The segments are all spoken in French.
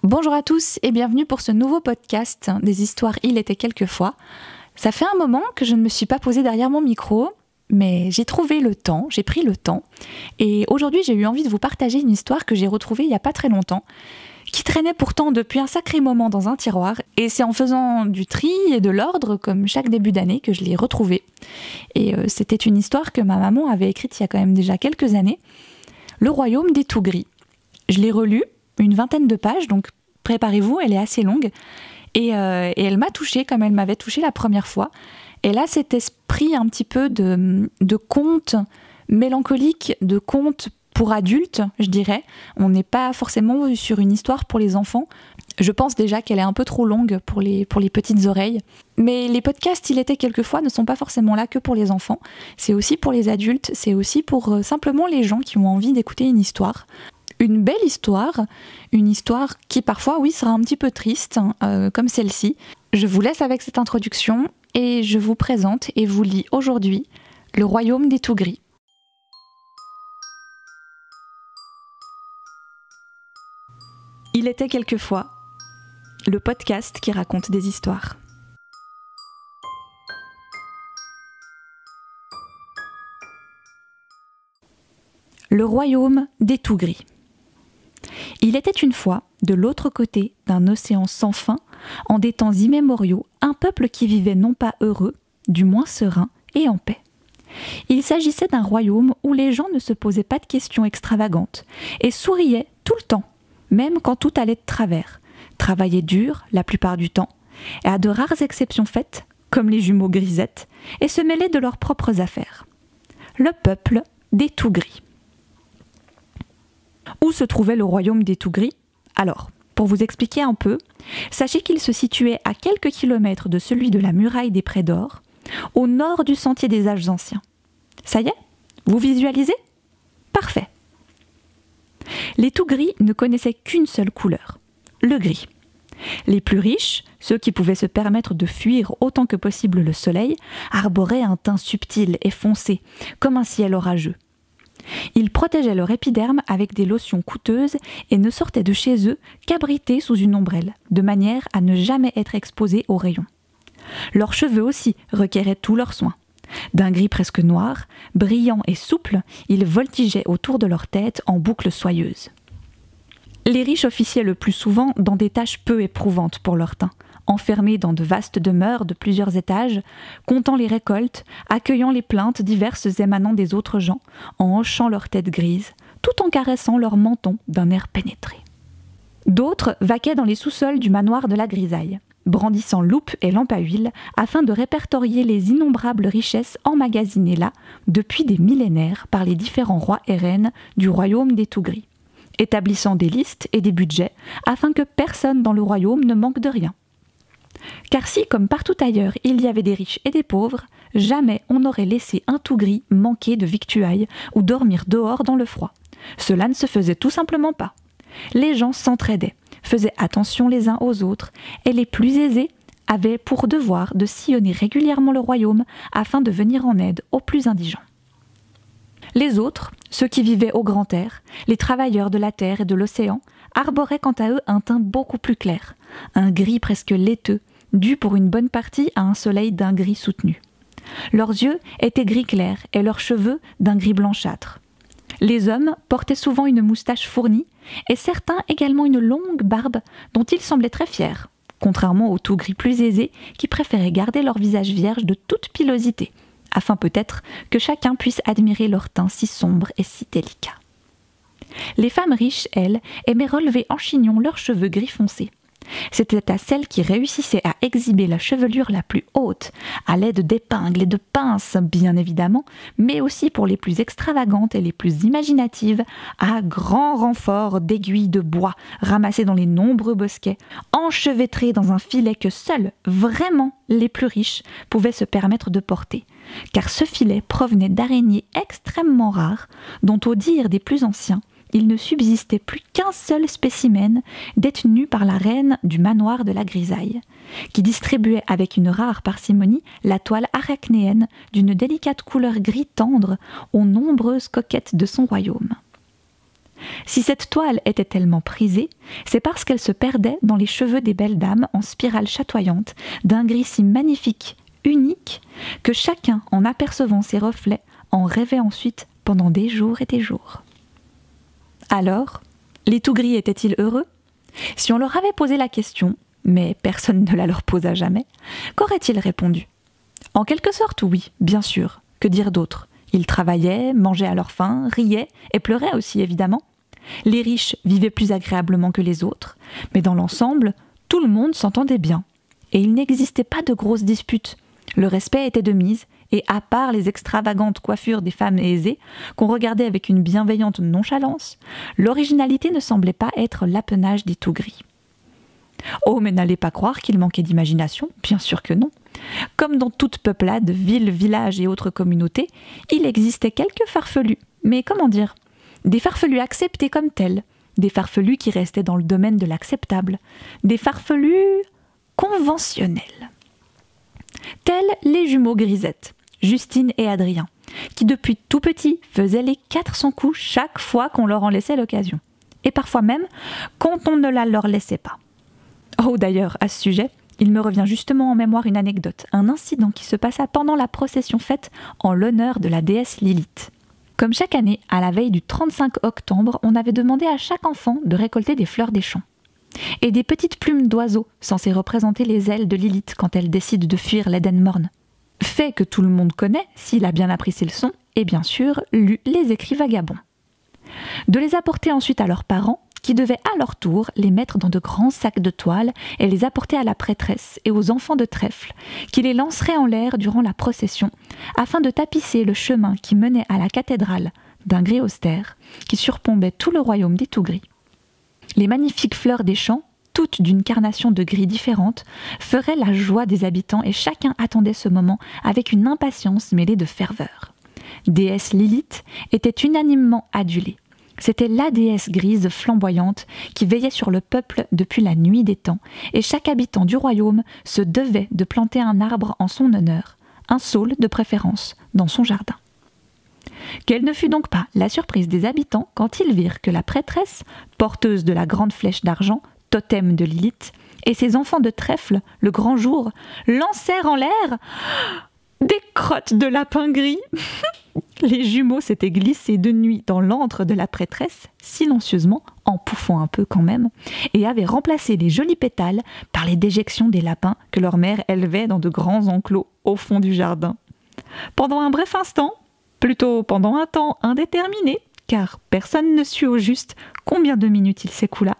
Bonjour à tous et bienvenue pour ce nouveau podcast des histoires Il était quelquefois. Ça fait un moment que je ne me suis pas posée derrière mon micro, mais j'ai pris le temps. Et aujourd'hui j'ai eu envie de vous partager une histoire que j'ai retrouvée il n'y a pas très longtemps, qui traînait pourtant depuis un sacré moment dans un tiroir. Et c'est en faisant du tri et de l'ordre, comme chaque début d'année, que je l'ai retrouvée. Et c'était une histoire que ma maman avait écrite il y a quand même déjà quelques années. Le royaume des tout gris. Je l'ai relue, une 20aine de pages, donc préparez-vous, elle est assez longue. Et elle m'a touchée comme elle m'avait touchée la première fois. Elle a cet esprit un petit peu de conte mélancolique, de conte pour adultes, je dirais. On n'est pas forcément sur une histoire pour les enfants. Je pense déjà qu'elle est un peu trop longue pour les petites oreilles. Mais les podcasts, Il était quelquefois, ne sont pas forcément là que pour les enfants. C'est aussi pour les adultes, c'est aussi pour simplement les gens qui ont envie d'écouter une histoire. Une belle histoire, une histoire qui parfois, oui, sera un petit peu triste, comme celle-ci. Je vous laisse avec cette introduction et je vous présente et vous lis aujourd'hui Le royaume des tout gris. Il était quelquefois, le podcast qui raconte des histoires. Le royaume des tout gris. Il était une fois, de l'autre côté d'un océan sans fin, en des temps immémoriaux, un peuple qui vivait non pas heureux, du moins serein et en paix. Il s'agissait d'un royaume où les gens ne se posaient pas de questions extravagantes et souriaient tout le temps, même quand tout allait de travers, travaillaient dur la plupart du temps, et à de rares exceptions faites, comme les jumeaux grisettes, et se mêlaient de leurs propres affaires. Le peuple des tout gris. Où se trouvait le royaume des tout gris ? Alors, pour vous expliquer un peu, sachez qu'il se situait à quelques kilomètres de celui de la muraille des Prés d'Or, au nord du sentier des âges anciens. Ça y est ? Vous visualisez ? Parfait. Les tout gris ne connaissaient qu'une seule couleur, le gris. Les plus riches, ceux qui pouvaient se permettre de fuir autant que possible le soleil, arboraient un teint subtil et foncé, comme un ciel orageux. Ils protégeaient leur épiderme avec des lotions coûteuses et ne sortaient de chez eux qu'abrités sous une ombrelle, de manière à ne jamais être exposés aux rayons. Leurs cheveux aussi requéraient tous leurs soins. D'un gris presque noir, brillant et souple, ils voltigeaient autour de leur tête en boucles soyeuses. Les riches officiaient le plus souvent dans des tâches peu éprouvantes pour leur teint, enfermés dans de vastes demeures de plusieurs étages, comptant les récoltes, accueillant les plaintes diverses émanant des autres gens, en hochant leur tête grise, tout en caressant leur menton d'un air pénétré. D'autres vaquaient dans les sous-sols du manoir de la grisaille, brandissant loupe et lampe à huile afin de répertorier les innombrables richesses emmagasinées là depuis des millénaires par les différents rois et reines du royaume des tout gris, établissant des listes et des budgets afin que personne dans le royaume ne manque de rien. Car si, comme partout ailleurs, il y avait des riches et des pauvres, jamais on n'aurait laissé un tout gris manquer de victuailles ou dormir dehors dans le froid. Cela ne se faisait tout simplement pas. Les gens s'entraidaient, faisaient attention les uns aux autres, et les plus aisés avaient pour devoir de sillonner régulièrement le royaume afin de venir en aide aux plus indigents. Les autres, ceux qui vivaient au grand air, les travailleurs de la terre et de l'océan, arboraient quant à eux un teint beaucoup plus clair, un gris presque laiteux, dû pour une bonne partie à un soleil d'un gris soutenu. Leurs yeux étaient gris clair et leurs cheveux d'un gris blanchâtre. Les hommes portaient souvent une moustache fournie et certains également une longue barbe dont ils semblaient très fiers, contrairement aux tout gris plus aisés qui préféraient garder leur visage vierge de toute pilosité, afin peut-être que chacun puisse admirer leur teint si sombre et si délicat. Les femmes riches, elles, aimaient relever en chignon leurs cheveux gris foncé. C'était à celles qui réussissaient à exhiber la chevelure la plus haute, à l'aide d'épingles et de pinces, bien évidemment, mais aussi pour les plus extravagantes et les plus imaginatives, à grand renfort d'aiguilles de bois ramassées dans les nombreux bosquets, enchevêtrées dans un filet que seuls, vraiment, les plus riches pouvaient se permettre de porter, car ce filet provenait d'araignées extrêmement rares, dont, au dire des plus anciens, il ne subsistait plus qu'un seul spécimen détenu par la reine du manoir de la grisaille, qui distribuait avec une rare parcimonie la toile arachnéenne d'une délicate couleur gris tendre aux nombreuses coquettes de son royaume. Si cette toile était tellement prisée, c'est parce qu'elle se perdait dans les cheveux des belles dames en spirale chatoyante, d'un gris si magnifique, unique, que chacun, en apercevant ses reflets, en rêvait ensuite pendant des jours et des jours. Alors, les tout gris étaient-ils heureux? Si on leur avait posé la question, mais personne ne la leur posa jamais, qu'auraient-ils répondu? En quelque sorte, oui, bien sûr, que dire d'autre? Ils travaillaient, mangeaient à leur faim, riaient et pleuraient aussi, évidemment. Les riches vivaient plus agréablement que les autres, mais dans l'ensemble, tout le monde s'entendait bien. Et il n'existait pas de grosses disputes. Le respect était de mise, et à part les extravagantes coiffures des femmes aisées, qu'on regardait avec une bienveillante nonchalance, l'originalité ne semblait pas être l'apanage des tout gris. Oh, mais n'allez pas croire qu'il manquait d'imagination, bien sûr que non. Comme dans toute peuplade, ville, village et autres communautés, il existait quelques farfelus. Mais comment dire? Des farfelus acceptés comme tels, des farfelus qui restaient dans le domaine de l'acceptable, des farfelus conventionnels. Tels les jumeaux Grisette, Justine et Adrien, qui depuis tout petit faisaient les 400 coups chaque fois qu'on leur en laissait l'occasion. Et parfois même quand on ne la leur laissait pas. Oh d'ailleurs, à ce sujet, il me revient justement en mémoire une anecdote, un incident qui se passa pendant la procession faite en l'honneur de la déesse Lilith. Comme chaque année, à la veille du 35 octobre, on avait demandé à chaque enfant de récolter des fleurs des champs. Et des petites plumes d'oiseaux, censées représenter les ailes de Lilith quand elle décide de fuir l'Éden morne. Fait que tout le monde connaît, s'il a bien appris ses leçons, et bien sûr, lu les écrits vagabonds. De les apporter ensuite à leurs parents, qui devaient à leur tour les mettre dans de grands sacs de toile et les apporter à la prêtresse et aux enfants de trèfle, qui les lanceraient en l'air durant la procession, afin de tapisser le chemin qui menait à la cathédrale d'un gris austère, qui surplombait tout le royaume des tout gris. Les magnifiques fleurs des champs, toutes d'une carnation de gris différentes, feraient la joie des habitants et chacun attendait ce moment avec une impatience mêlée de ferveur. Déesse Lilith était unanimement adulée. C'était la déesse grise flamboyante qui veillait sur le peuple depuis la nuit des temps, et chaque habitant du royaume se devait de planter un arbre en son honneur, un saule de préférence, dans son jardin. Quelle ne fut donc pas la surprise des habitants quand ils virent que la prêtresse, porteuse de la grande flèche d'argent, totem de Lilith, et ses enfants de trèfle, le grand jour, lancèrent en l'air des crottes de lapin gris. Les jumeaux s'étaient glissés de nuit dans l'antre de la prêtresse, silencieusement, en pouffant un peu quand même, et avaient remplacé les jolis pétales par les déjections des lapins que leur mère élevait dans de grands enclos au fond du jardin. Pendant un bref instant, plutôt pendant un temps indéterminé, car personne ne sut au juste combien de minutes il s'écoula,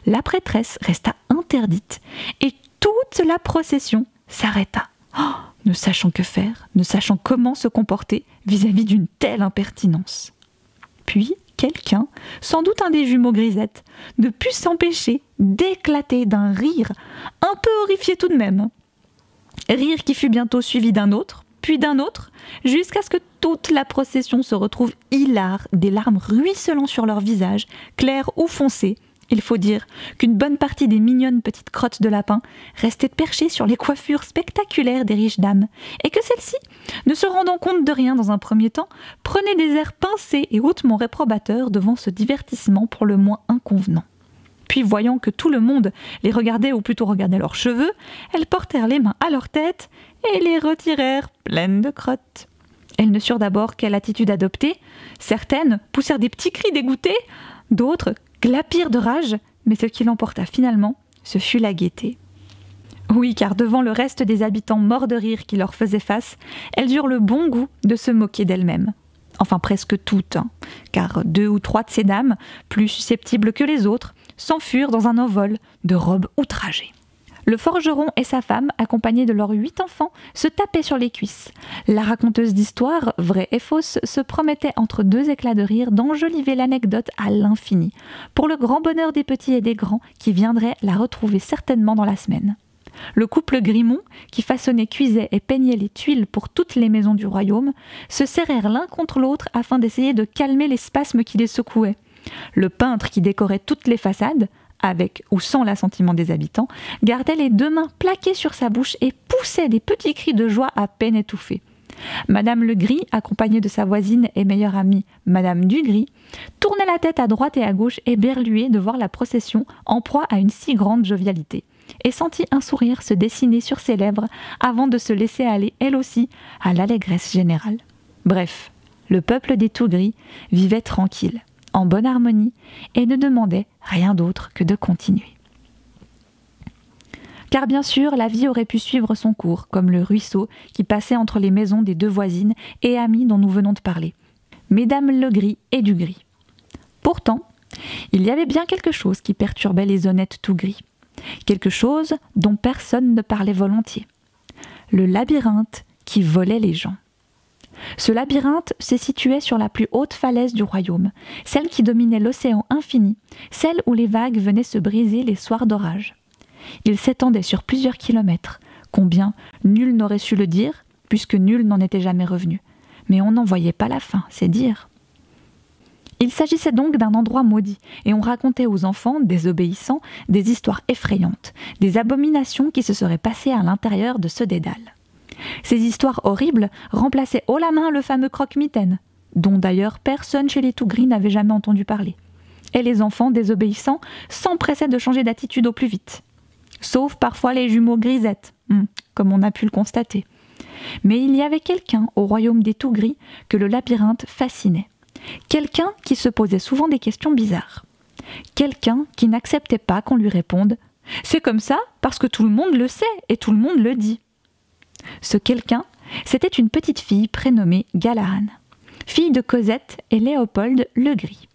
la prêtresse resta interdite et toute la procession s'arrêta. Oh, ne sachant que faire, ne sachant comment se comporter vis-à-vis d'une telle impertinence. Puis, quelqu'un, sans doute un des jumeaux Grisette, ne put s'empêcher d'éclater d'un rire, un peu horrifié tout de même. Rire qui fut bientôt suivi d'un autre, puis d'un autre, jusqu'à ce que toute la procession se retrouve hilare, des larmes ruisselant sur leur visage, clairs ou foncés. Il faut dire qu'une bonne partie des mignonnes petites crottes de lapin restaient perchées sur les coiffures spectaculaires des riches dames, et que celles-ci, ne se rendant compte de rien dans un premier temps, prenaient des airs pincés et hautement réprobateurs devant ce divertissement pour le moins inconvenant. Puis voyant que tout le monde les regardait ou plutôt regardait leurs cheveux, elles portèrent les mains à leur tête et les retirèrent pleines de crottes. Elles ne surent d'abord quelle attitude adopter. Certaines poussèrent des petits cris dégoûtés, d'autres glapirent de rage, mais ce qui l'emporta finalement, ce fut la gaieté. Oui, car devant le reste des habitants morts de rire qui leur faisaient face, elles eurent le bon goût de se moquer d'elles-mêmes. Enfin presque toutes, car 2 ou 3 de ces dames, plus susceptibles que les autres, s'enfuirent dans un envol de robes outragées. Le forgeron et sa femme, accompagnés de leurs 8 enfants, se tapaient sur les cuisses. La raconteuse d'histoire, vraie et fausse, se promettait entre 2 éclats de rire d'enjoliver l'anecdote à l'infini, pour le grand bonheur des petits et des grands qui viendraient la retrouver certainement dans la semaine. Le couple Grimont, qui façonnait, cuisait et peignait les tuiles pour toutes les maisons du royaume, se serrèrent l'un contre l'autre afin d'essayer de calmer les spasmes qui les secouaient. Le peintre qui décorait toutes les façades, avec ou sans l'assentiment des habitants, gardait les 2 mains plaquées sur sa bouche et poussait des petits cris de joie à peine étouffés. Madame Legris, accompagnée de sa voisine et meilleure amie, Madame Dugris, tournait la tête à droite et à gauche éberluée de voir la procession en proie à une si grande jovialité, et sentit un sourire se dessiner sur ses lèvres avant de se laisser aller, elle aussi, à l'allégresse générale. Bref, le peuple des Tout-Gris vivait tranquille, en bonne harmonie, et ne demandait rien d'autre que de continuer. Car bien sûr, la vie aurait pu suivre son cours, comme le ruisseau qui passait entre les maisons des deux voisines et amies dont nous venons de parler, Mesdames Legris et Dugris. Pourtant, il y avait bien quelque chose qui perturbait les honnêtes Tout-Gris, quelque chose dont personne ne parlait volontiers, le labyrinthe qui volait les gens. Ce labyrinthe se situait sur la plus haute falaise du royaume, celle qui dominait l'océan infini, celle où les vagues venaient se briser les soirs d'orage. Il s'étendait sur plusieurs kilomètres, combien nul n'aurait su le dire, puisque nul n'en était jamais revenu. Mais on n'en voyait pas la fin, c'est dire. Il s'agissait donc d'un endroit maudit, et on racontait aux enfants, désobéissants, des histoires effrayantes, des abominations qui se seraient passées à l'intérieur de ce dédale. Ces histoires horribles remplaçaient haut la main le fameux croque-mitaine, dont d'ailleurs personne chez les Tout-Gris n'avait jamais entendu parler. Et les enfants désobéissants s'empressaient de changer d'attitude au plus vite. Sauf parfois les jumeaux grisettes, comme on a pu le constater. Mais il y avait quelqu'un au royaume des Tout-Gris que le labyrinthe fascinait. Quelqu'un qui se posait souvent des questions bizarres. Quelqu'un qui n'acceptait pas qu'on lui réponde « C'est comme ça parce que tout le monde le sait et tout le monde le dit ». Ce quelqu'un, c'était une petite fille prénommée Galahad, fille de Cosette et Léopold Legris,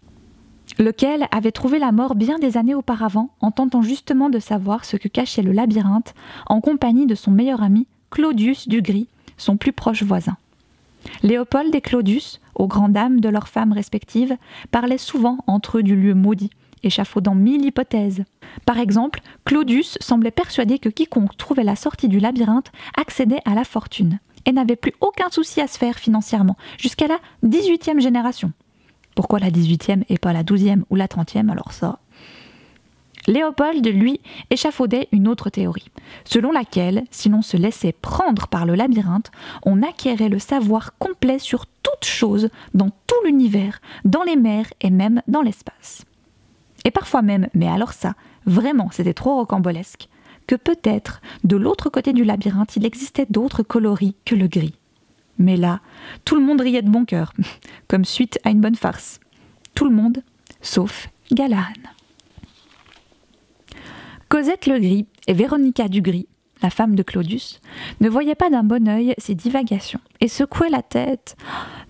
lequel avait trouvé la mort bien des années auparavant en tentant justement de savoir ce que cachait le labyrinthe en compagnie de son meilleur ami Claudius Dugris, son plus proche voisin. Léopold et Claudius, aux grandes dames de leurs femmes respectives, parlaient souvent entre eux du lieu maudit, échafaudant 1000 hypothèses. Par exemple, Claudius semblait persuadé que quiconque trouvait la sortie du labyrinthe accédait à la fortune et n'avait plus aucun souci à se faire financièrement, jusqu'à la 18e génération. Pourquoi la 18e et pas la 12e ou la 30e, alors ça? Léopold, lui, échafaudait une autre théorie, selon laquelle, si l'on se laissait prendre par le labyrinthe, on acquérait le savoir complet sur toute chose dans tout l'univers, dans les mers et même dans l'espace. Et parfois même, mais alors ça, vraiment, c'était trop rocambolesque, que peut-être, de l'autre côté du labyrinthe, il existait d'autres coloris que le gris. Mais là, tout le monde riait de bon cœur, comme suite à une bonne farce. Tout le monde, sauf Galahad. Cosette Legris et Véronica Dugris, la femme de Claudius, ne voyaient pas d'un bon œil ces divagations et secouaient la tête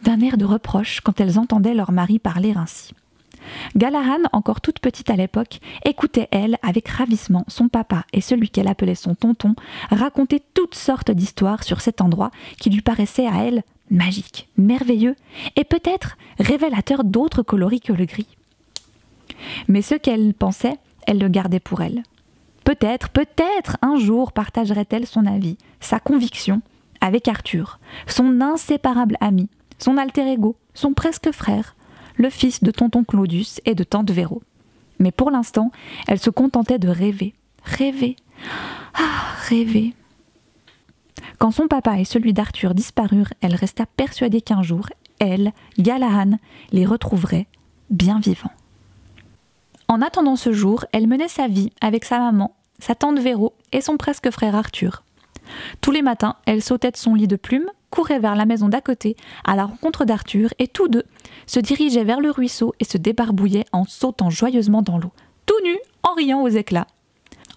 d'un air de reproche quand elles entendaient leur mari parler ainsi. Galahad, encore toute petite à l'époque, écoutait, elle, avec ravissement, son papa et celui qu'elle appelait son tonton raconter toutes sortes d'histoires sur cet endroit qui lui paraissait à elle magique, merveilleux et peut-être révélateur d'autres coloris que le gris. Mais ce qu'elle pensait, elle le gardait pour elle. Peut-être un jour partagerait-elle son avis, sa conviction, avec Arthur, son inséparable ami, son alter ego, son presque frère, le fils de tonton Claudius et de tante Véro. Mais pour l'instant, elle se contentait de rêver. Rêver. Ah, rêver. Quand son papa et celui d'Arthur disparurent, elle resta persuadée qu'un jour, elle, Galahad, les retrouverait bien vivants. En attendant ce jour, elle menait sa vie avec sa maman, sa tante Véro et son presque frère Arthur. Tous les matins, elle sautait de son lit de plumes, courait vers la maison d'à côté à la rencontre d'Arthur et tous deux se dirigeaient vers le ruisseau et se débarbouillaient en sautant joyeusement dans l'eau, tout nus, en riant aux éclats.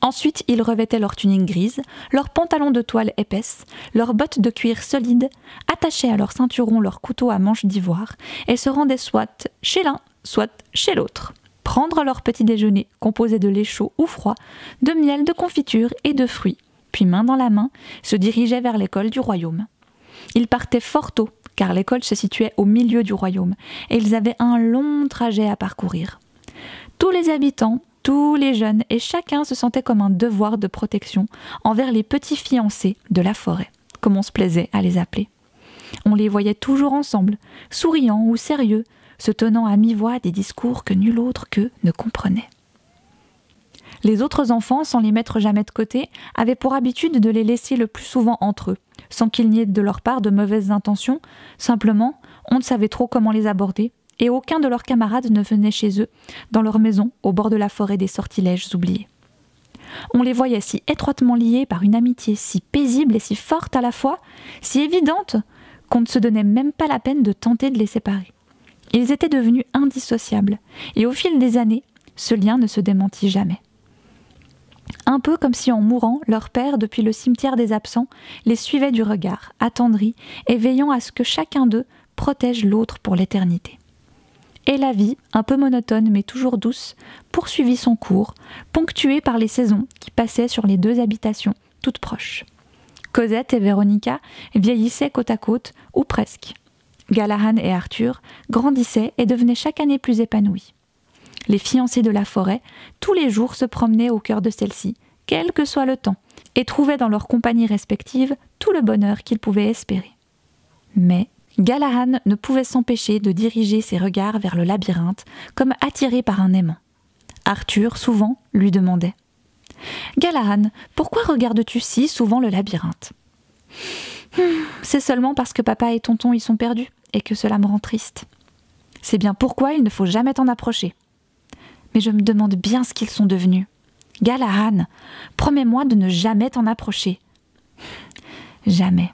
Ensuite, ils revêtaient leur tunique grise, leurs pantalons de toile épaisse, leurs bottes de cuir solide, attachaient à leur ceinturon leur couteau à manche d'ivoire et se rendaient soit chez l'un, soit chez l'autre. Prendre leur petit déjeuner composé de lait chaud ou froid, de miel, de confiture et de fruits, puis main dans la main, se dirigeaient vers l'école du royaume. Ils partaient fort tôt, car l'école se situait au milieu du royaume, et ils avaient un long trajet à parcourir. Tous les habitants, tous les jeunes, et chacun se sentait comme un devoir de protection envers les petits fiancés de la forêt, comme on se plaisait à les appeler. On les voyait toujours ensemble, souriants ou sérieux, se tenant à mi-voix des discours que nul autre qu'eux ne comprenait. Les autres enfants, sans les mettre jamais de côté, avaient pour habitude de les laisser le plus souvent entre eux, sans qu'il n'y ait de leur part de mauvaises intentions, simplement, on ne savait trop comment les aborder, et aucun de leurs camarades ne venait chez eux, dans leur maison, au bord de la forêt des sortilèges oubliés. On les voyait si étroitement liés par une amitié si paisible et si forte à la fois, si évidente, qu'on ne se donnait même pas la peine de tenter de les séparer. Ils étaient devenus indissociables, et au fil des années, ce lien ne se démentit jamais. Un peu comme si en mourant, leur père, depuis le cimetière des absents, les suivait du regard, attendri, et veillant à ce que chacun d'eux protège l'autre pour l'éternité. Et la vie, un peu monotone mais toujours douce, poursuivit son cours, ponctuée par les saisons qui passaient sur les deux habitations, toutes proches. Cosette et Véronica vieillissaient côte à côte, ou presque. Galahad et Arthur grandissaient et devenaient chaque année plus épanouis. Les fiancés de la forêt, tous les jours se promenaient au cœur de celle-ci, quel que soit le temps, et trouvaient dans leurs compagnies respectives tout le bonheur qu'ils pouvaient espérer. Mais Galahad ne pouvait s'empêcher de diriger ses regards vers le labyrinthe, comme attiré par un aimant. Arthur, souvent, lui demandait « Galahad, pourquoi regardes-tu si souvent le labyrinthe ?»« C'est seulement parce que papa et tonton y sont perdus, et que cela me rend triste. C'est bien pourquoi il ne faut jamais t'en approcher. Mais je me demande bien ce qu'ils sont devenus. Galahad, promets-moi de ne jamais t'en approcher. » Jamais.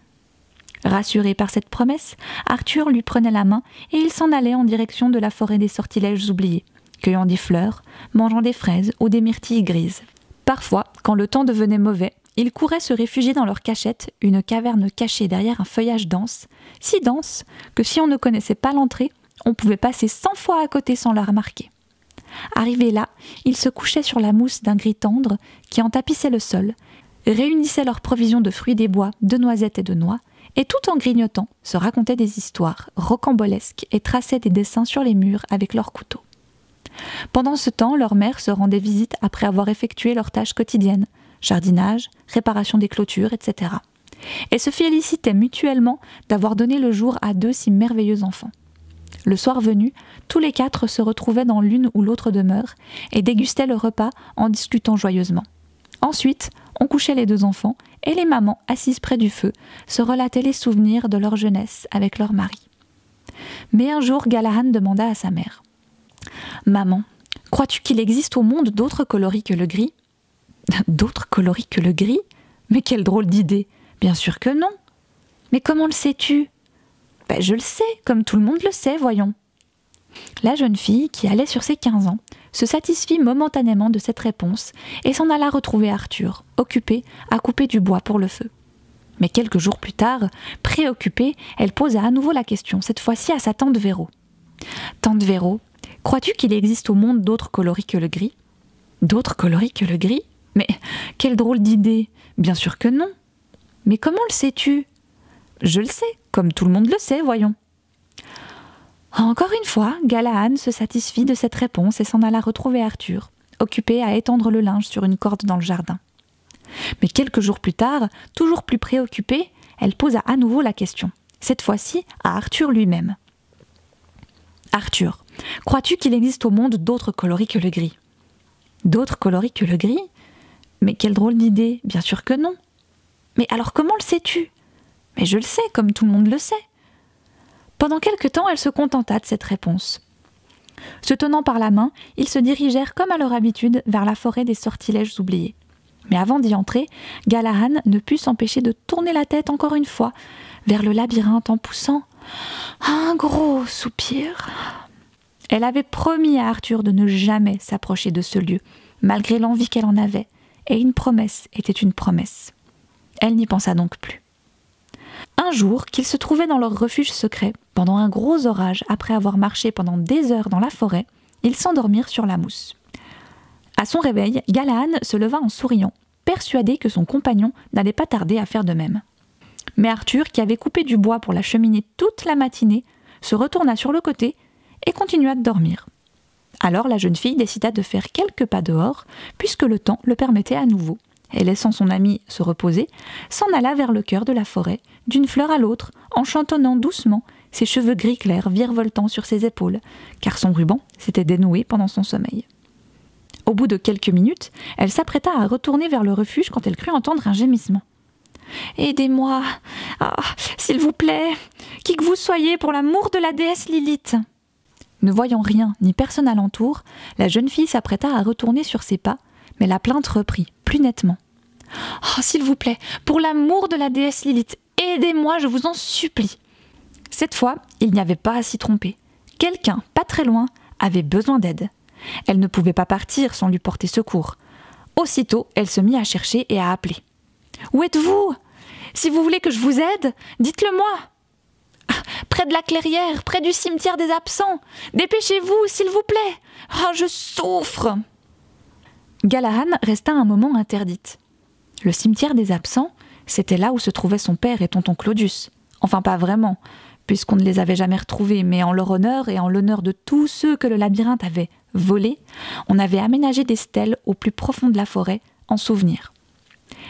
Rassuré par cette promesse, Arthur lui prenait la main et il s'en allait en direction de la forêt des sortilèges oubliés, cueillant des fleurs, mangeant des fraises ou des myrtilles grises. Parfois, quand le temps devenait mauvais, ils couraient se réfugier dans leur cachette, une caverne cachée derrière un feuillage dense, si dense que si on ne connaissait pas l'entrée, on pouvait passer 100 fois à côté sans la remarquer. Arrivés là, ils se couchaient sur la mousse d'un gris tendre qui en tapissait le sol, réunissaient leurs provisions de fruits des bois, de noisettes et de noix, et tout en grignotant, se racontaient des histoires rocambolesques et traçaient des dessins sur les murs avec leurs couteaux. Pendant ce temps, leur mère se rendait visite après avoir effectué leurs tâches quotidiennes, jardinage, réparation des clôtures, etc. Et se félicitaient mutuellement d'avoir donné le jour à deux si merveilleux enfants. Le soir venu, tous les quatre se retrouvaient dans l'une ou l'autre demeure et dégustaient le repas en discutant joyeusement. Ensuite, on couchait les deux enfants et les mamans, assises près du feu, se relataient les souvenirs de leur jeunesse avec leur mari. Mais un jour, Galahad demanda à sa mère « Maman, crois-tu qu'il existe au monde d'autres coloris que le gris ?»« D'autres coloris que le gris ? Mais quelle drôle d'idée ! Bien sûr que non. Mais comment le sais-tu ? » « Je le sais, comme tout le monde le sait, voyons. » La jeune fille, qui allait sur ses 15 ans, se satisfit momentanément de cette réponse et s'en alla retrouver Arthur, occupé à couper du bois pour le feu. Mais quelques jours plus tard, préoccupée, elle posa à nouveau la question, cette fois-ci à sa tante Véro. « Tante Véro, crois-tu qu'il existe au monde d'autres coloris que le gris ?»« D'autres coloris que le gris ? Mais quelle drôle d'idée ! Bien sûr que non. Mais comment le sais-tu ? » « Je le sais, comme tout le monde le sait, voyons. » Encore une fois, Galahad se satisfit de cette réponse et s'en alla retrouver Arthur, occupé à étendre le linge sur une corde dans le jardin. Mais quelques jours plus tard, toujours plus préoccupée, elle posa à nouveau la question, cette fois-ci à Arthur lui-même. « Arthur, crois-tu qu'il existe au monde d'autres coloris que le gris ?»« D'autres coloris que le gris ? Mais quelle drôle d'idée, bien sûr que non. Mais alors comment le sais-tu ? » « Mais je le sais, comme tout le monde le sait. » Pendant quelque temps, elle se contenta de cette réponse. Se tenant par la main, ils se dirigèrent comme à leur habitude vers la forêt des sortilèges oubliés. Mais avant d'y entrer, Galahad ne put s'empêcher de tourner la tête encore une fois vers le labyrinthe en poussant un gros soupir. Elle avait promis à Arthur de ne jamais s'approcher de ce lieu, malgré l'envie qu'elle en avait, et une promesse était une promesse. Elle n'y pensa donc plus. Un jour, qu'ils se trouvaient dans leur refuge secret, pendant un gros orage, après avoir marché pendant des heures dans la forêt, ils s'endormirent sur la mousse. À son réveil, Galahad se leva en souriant, persuadé que son compagnon n'allait pas tarder à faire de même. Mais Arthur, qui avait coupé du bois pour la cheminée toute la matinée, se retourna sur le côté et continua de dormir. Alors la jeune fille décida de faire quelques pas dehors, puisque le temps le permettait à nouveau, et laissant son ami se reposer, s'en alla vers le cœur de la forêt, d'une fleur à l'autre, en chantonnant doucement, ses cheveux gris clairs virevoltant sur ses épaules, car son ruban s'était dénoué pendant son sommeil. Au bout de quelques minutes, elle s'apprêta à retourner vers le refuge quand elle crut entendre un gémissement. Aidez-moi. Ah, s'il vous plaît. Qui que vous soyez, pour l'amour de la déesse Lilith. » Ne voyant rien ni personne alentour, la jeune fille s'apprêta à retourner sur ses pas, mais la plainte reprit, plus nettement. « Oh, s'il vous plaît, pour l'amour de la déesse Lilith, aidez-moi, je vous en supplie. » Cette fois, il n'y avait pas à s'y tromper. Quelqu'un, pas très loin, avait besoin d'aide. Elle ne pouvait pas partir sans lui porter secours. Aussitôt, elle se mit à chercher et à appeler. « Où êtes-vous ? Si vous voulez que je vous aide, dites-le-moi. Près de la clairière, près du cimetière des absents. Dépêchez-vous, s'il vous plaît. Oh, je souffre !» Galahad resta un moment interdite. Le cimetière des absents, c'était là où se trouvaient son père et tonton Claudius. Enfin, pas vraiment, puisqu'on ne les avait jamais retrouvés, mais en leur honneur et en l'honneur de tous ceux que le labyrinthe avait volés, on avait aménagé des stèles au plus profond de la forêt, en souvenir.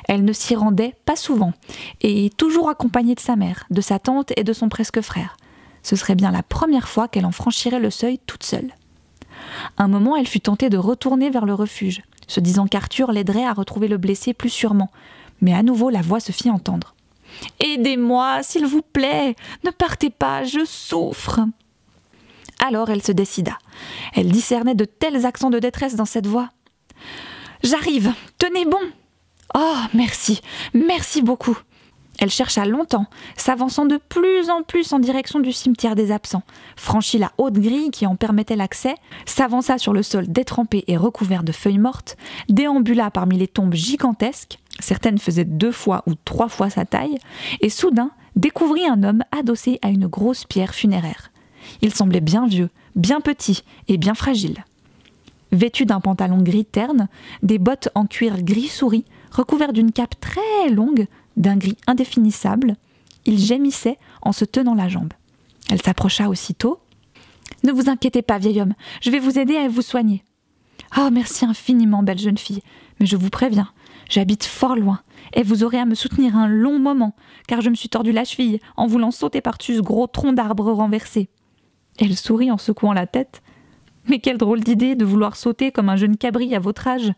Elle ne s'y rendait pas souvent, et toujours accompagnée de sa mère, de sa tante et de son presque frère. Ce serait bien la première fois qu'elle en franchirait le seuil toute seule. Un moment, elle fut tentée de retourner vers le refuge, se disant qu'Arthur l'aiderait à retrouver le blessé plus sûrement, mais à nouveau la voix se fit entendre. « Aidez-moi, s'il vous plaît, ne partez pas, je souffre !» Alors elle se décida. Elle discernait de tels accents de détresse dans cette voix. « J'arrive, tenez bon !»« Oh, merci, merci beaucoup !» Elle chercha longtemps, s'avançant de plus en plus en direction du cimetière des absents, franchit la haute grille qui en permettait l'accès, s'avança sur le sol détrempé et recouvert de feuilles mortes, déambula parmi les tombes gigantesques, certaines faisaient 2 fois ou 3 fois sa taille, et soudain découvrit un homme adossé à une grosse pierre funéraire. Il semblait bien vieux, bien petit et bien fragile. Vêtu d'un pantalon gris terne, des bottes en cuir gris souris, recouvert d'une cape très longue, d'un gris indéfinissable, il gémissait en se tenant la jambe. Elle s'approcha aussitôt. « Ne vous inquiétez pas, vieil homme, je vais vous aider à vous soigner. »« Oh, merci infiniment, belle jeune fille, mais je vous préviens, j'habite fort loin, et vous aurez à me soutenir un long moment, car je me suis tordu la cheville en voulant sauter par-dessus ce gros tronc d'arbre renversé. » Elle sourit en secouant la tête. « Mais quelle drôle d'idée de vouloir sauter comme un jeune cabri à votre âge. »«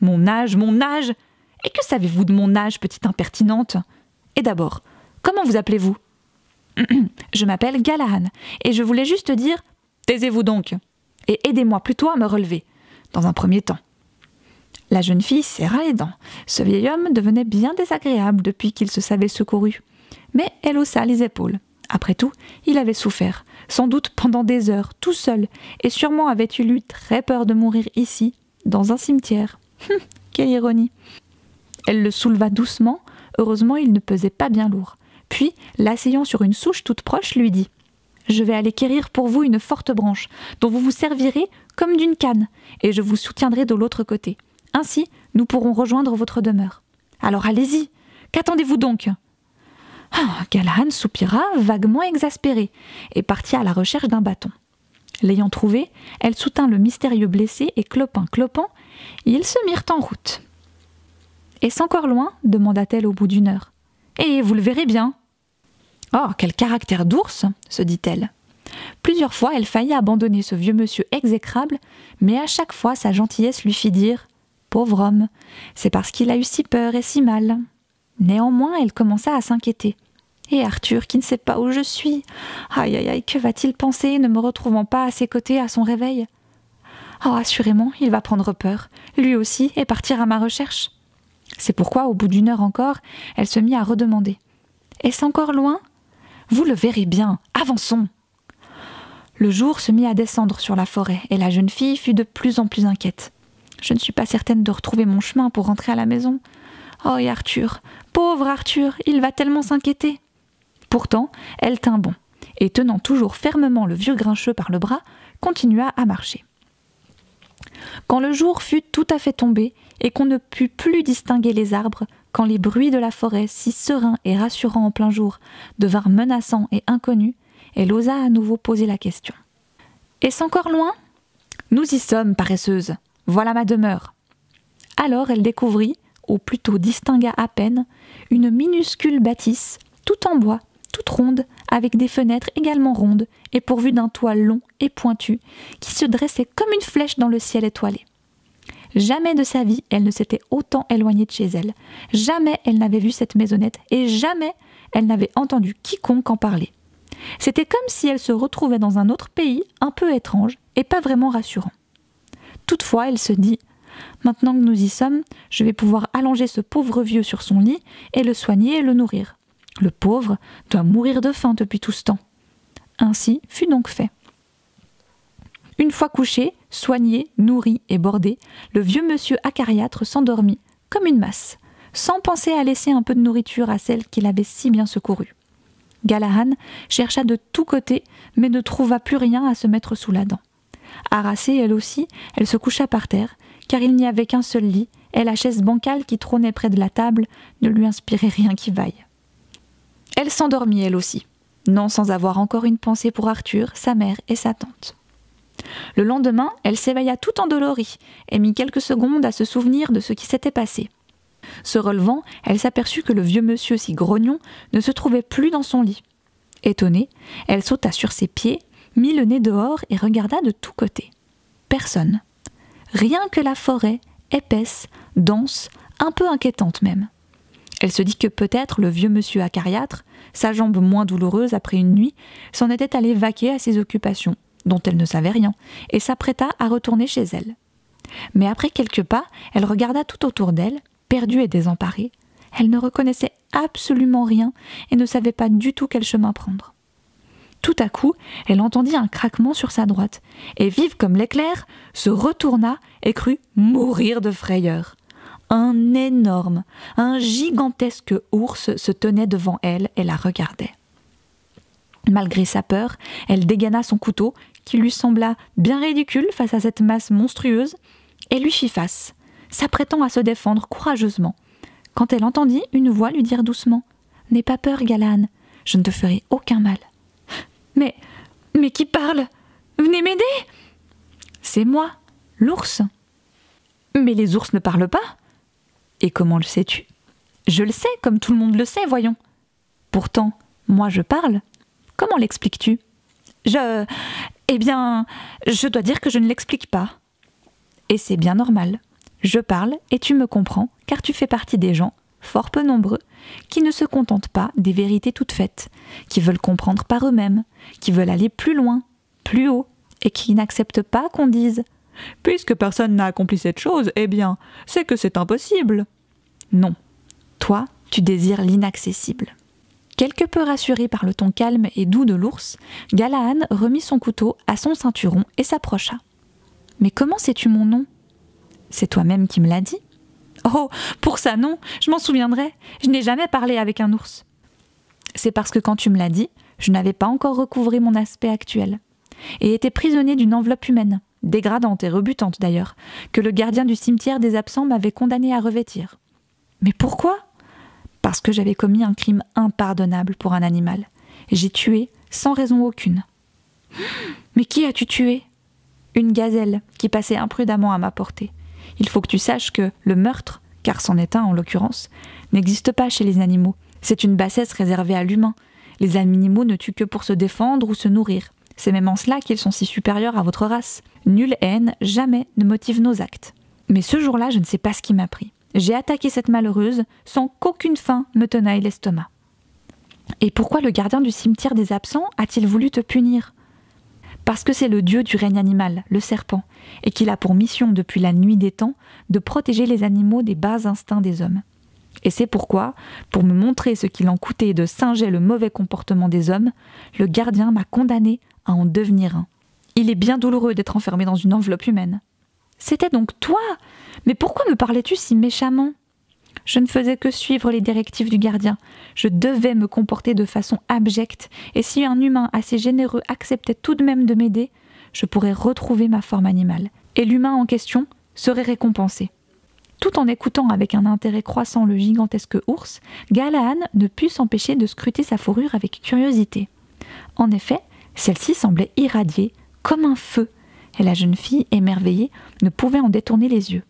Mon âge, mon âge ! Et que savez-vous de mon âge, petite impertinente ? Et d'abord, comment vous appelez-vous ? » ?»« Je m'appelle Galahad, et je voulais juste dire « Taisez-vous donc, et aidez-moi plutôt à me relever, dans un premier temps. » La jeune fille serra les dents. Ce vieil homme devenait bien désagréable depuis qu'il se savait secouru. Mais elle haussa les épaules. Après tout, il avait souffert, sans doute pendant des heures, tout seul, et sûrement avait-il eu très peur de mourir ici, dans un cimetière. Quelle ironie! Elle le souleva doucement, heureusement il ne pesait pas bien lourd. Puis, l'asseyant sur une souche toute proche, lui dit « Je vais aller quérir pour vous une forte branche, dont vous vous servirez comme d'une canne, et je vous soutiendrai de l'autre côté. Ainsi, nous pourrons rejoindre votre demeure. Alors allez-y, qu'attendez-vous donc ?» Galahad soupira, vaguement exaspéré, et partit à la recherche d'un bâton. L'ayant trouvé, elle soutint le mystérieux blessé et clopin, ils se mirent en route. « Est-ce encore loin ?» demanda-t-elle au bout d'1 heure. « Et vous le verrez bien. »« Oh, quel caractère d'ours !» se dit-elle. Plusieurs fois, elle faillit abandonner ce vieux monsieur exécrable, mais à chaque fois, sa gentillesse lui fit dire « Pauvre homme, c'est parce qu'il a eu si peur et si mal. » Néanmoins, elle commença à s'inquiéter. « Et Arthur, qui ne sait pas où je suis. Aïe, aïe, aïe, que va-t-il penser, ne me retrouvant pas à ses côtés à son réveil ? Oh, assurément, il va prendre peur, lui aussi, et partir à ma recherche. » C'est pourquoi, au bout d'1 heure encore, elle se mit à redemander. « Est-ce encore loin ? Vous le verrez bien, avançons !» Le jour se mit à descendre sur la forêt, et la jeune fille fut de plus en plus inquiète. « Je ne suis pas certaine de retrouver mon chemin pour rentrer à la maison. Oh, et Arthur, pauvre Arthur, il va tellement s'inquiéter !» Pourtant, elle tint bon, et tenant toujours fermement le vieux grincheux par le bras, continua à marcher. Quand le jour fut tout à fait tombé, et qu'on ne put plus distinguer les arbres, quand les bruits de la forêt, si sereins et rassurants en plein jour, devinrent menaçants et inconnus, elle osa à nouveau poser la question. « Est-ce encore loin ? » ?»« Nous y sommes, paresseuse. Voilà ma demeure. » Alors elle découvrit, ou plutôt distingua à peine, une minuscule bâtisse, toute en bois, toute ronde, avec des fenêtres également rondes et pourvues d'un toit long et pointu, qui se dressait comme une flèche dans le ciel étoilé. Jamais de sa vie elle ne s'était autant éloignée de chez elle. Jamais elle n'avait vu cette maisonnette et jamais elle n'avait entendu quiconque en parler. C'était comme si elle se retrouvait dans un autre pays un peu étrange et pas vraiment rassurant. Toutefois, elle se dit « Maintenant que nous y sommes, je vais pouvoir allonger ce pauvre vieux sur son lit et le soigner et le nourrir. Le pauvre doit mourir de faim depuis tout ce temps. » Ainsi fut donc fait. Une fois couché, soigné, nourri et bordé, le vieux monsieur acariâtre s'endormit comme une masse, sans penser à laisser un peu de nourriture à celle qu'il avait si bien secourue. Galahan chercha de tous côtés, mais ne trouva plus rien à se mettre sous la dent. Harassée elle aussi, elle se coucha par terre, car il n'y avait qu'un seul lit, et la chaise bancale qui trônait près de la table ne lui inspirait rien qui vaille. Elle s'endormit elle aussi, non sans avoir encore une pensée pour Arthur, sa mère et sa tante. Le lendemain, elle s'éveilla tout endolorie et mit quelques secondes à se souvenir de ce qui s'était passé. Se relevant, elle s'aperçut que le vieux monsieur si grognon ne se trouvait plus dans son lit. Étonnée, elle sauta sur ses pieds, mit le nez dehors et regarda de tous côtés. Personne. Rien que la forêt, épaisse, dense, un peu inquiétante même. Elle se dit que peut-être le vieux monsieur acariâtre, sa jambe moins douloureuse après une nuit, s'en était allé vaquer à ses occupations, dont elle ne savait rien, et s'apprêta à retourner chez elle. Mais après quelques pas, elle regarda tout autour d'elle, perdue et désemparée. Elle ne reconnaissait absolument rien et ne savait pas du tout quel chemin prendre. Tout à coup, elle entendit un craquement sur sa droite, et vive comme l'éclair, se retourna et crut mourir de frayeur. Un énorme, un gigantesque ours se tenait devant elle et la regardait. Malgré sa peur, elle dégaina son couteau, qui lui sembla bien ridicule face à cette masse monstrueuse, et lui fit face, s'apprêtant à se défendre courageusement, quand elle entendit une voix lui dire doucement « N'aie pas peur, Galahan, je ne te ferai aucun mal. »« Mais qui parle? Venez m'aider !»« C'est moi, l'ours. »« Mais les ours ne parlent pas. »« Et comment le sais-tu ? » ?»« Je le sais, comme tout le monde le sait, voyons. »« Pourtant, moi je parle. Comment l'expliques-tu ? » Eh bien, je dois dire que je ne l'explique pas. Et c'est bien normal. Je parle et tu me comprends, car tu fais partie des gens, fort peu nombreux, qui ne se contentent pas des vérités toutes faites, qui veulent comprendre par eux-mêmes, qui veulent aller plus loin, plus haut, et qui n'acceptent pas qu'on dise « Puisque personne n'a accompli cette chose, eh bien, c'est que c'est impossible. » Non, toi, tu désires l'inaccessible. Quelque peu rassurée par le ton calme et doux de l'ours, Galahan remit son couteau à son ceinturon et s'approcha. « Mais comment sais-tu mon nom ? » ?»« C'est toi-même qui me l'as dit. »« Oh, pour ça non, je m'en souviendrai, je n'ai jamais parlé avec un ours. »« C'est parce que quand tu me l'as dit, je n'avais pas encore recouvré mon aspect actuel, et étais prisonnier d'une enveloppe humaine, dégradante et rebutante d'ailleurs, que le gardien du cimetière des absents m'avait condamné à revêtir. Mais pourquoi ? Parce que j'avais commis un crime impardonnable pour un animal. J'ai tué sans raison aucune. Mais qui as-tu tué ? Une gazelle qui passait imprudemment à ma portée. Il faut que tu saches que le meurtre, car c'en est un en l'occurrence, n'existe pas chez les animaux. C'est une bassesse réservée à l'humain. Les animaux ne tuent que pour se défendre ou se nourrir. C'est même en cela qu'ils sont si supérieurs à votre race. Nulle haine, jamais, ne motive nos actes. Mais ce jour-là, je ne sais pas ce qui m'a pris. J'ai attaqué cette malheureuse sans qu'aucune faim me tenaille l'estomac. Et pourquoi le gardien du cimetière des absents a-t-il voulu te punir ? Parce que c'est le dieu du règne animal, le serpent, et qu'il a pour mission depuis la nuit des temps de protéger les animaux des bas instincts des hommes. Et c'est pourquoi, pour me montrer ce qu'il en coûtait de singer le mauvais comportement des hommes, le gardien m'a condamné à en devenir un. Il est bien douloureux d'être enfermé dans une enveloppe humaine. C'était donc toi ? Mais pourquoi me parlais-tu si méchamment ? Je ne faisais que suivre les directives du gardien. Je devais me comporter de façon abjecte, et si un humain assez généreux acceptait tout de même de m'aider, je pourrais retrouver ma forme animale, et l'humain en question serait récompensé. Tout en écoutant avec un intérêt croissant le gigantesque ours, Galahan ne put s'empêcher de scruter sa fourrure avec curiosité. En effet, celle-ci semblait irradier comme un feu, et la jeune fille, émerveillée, ne pouvait en détourner les yeux.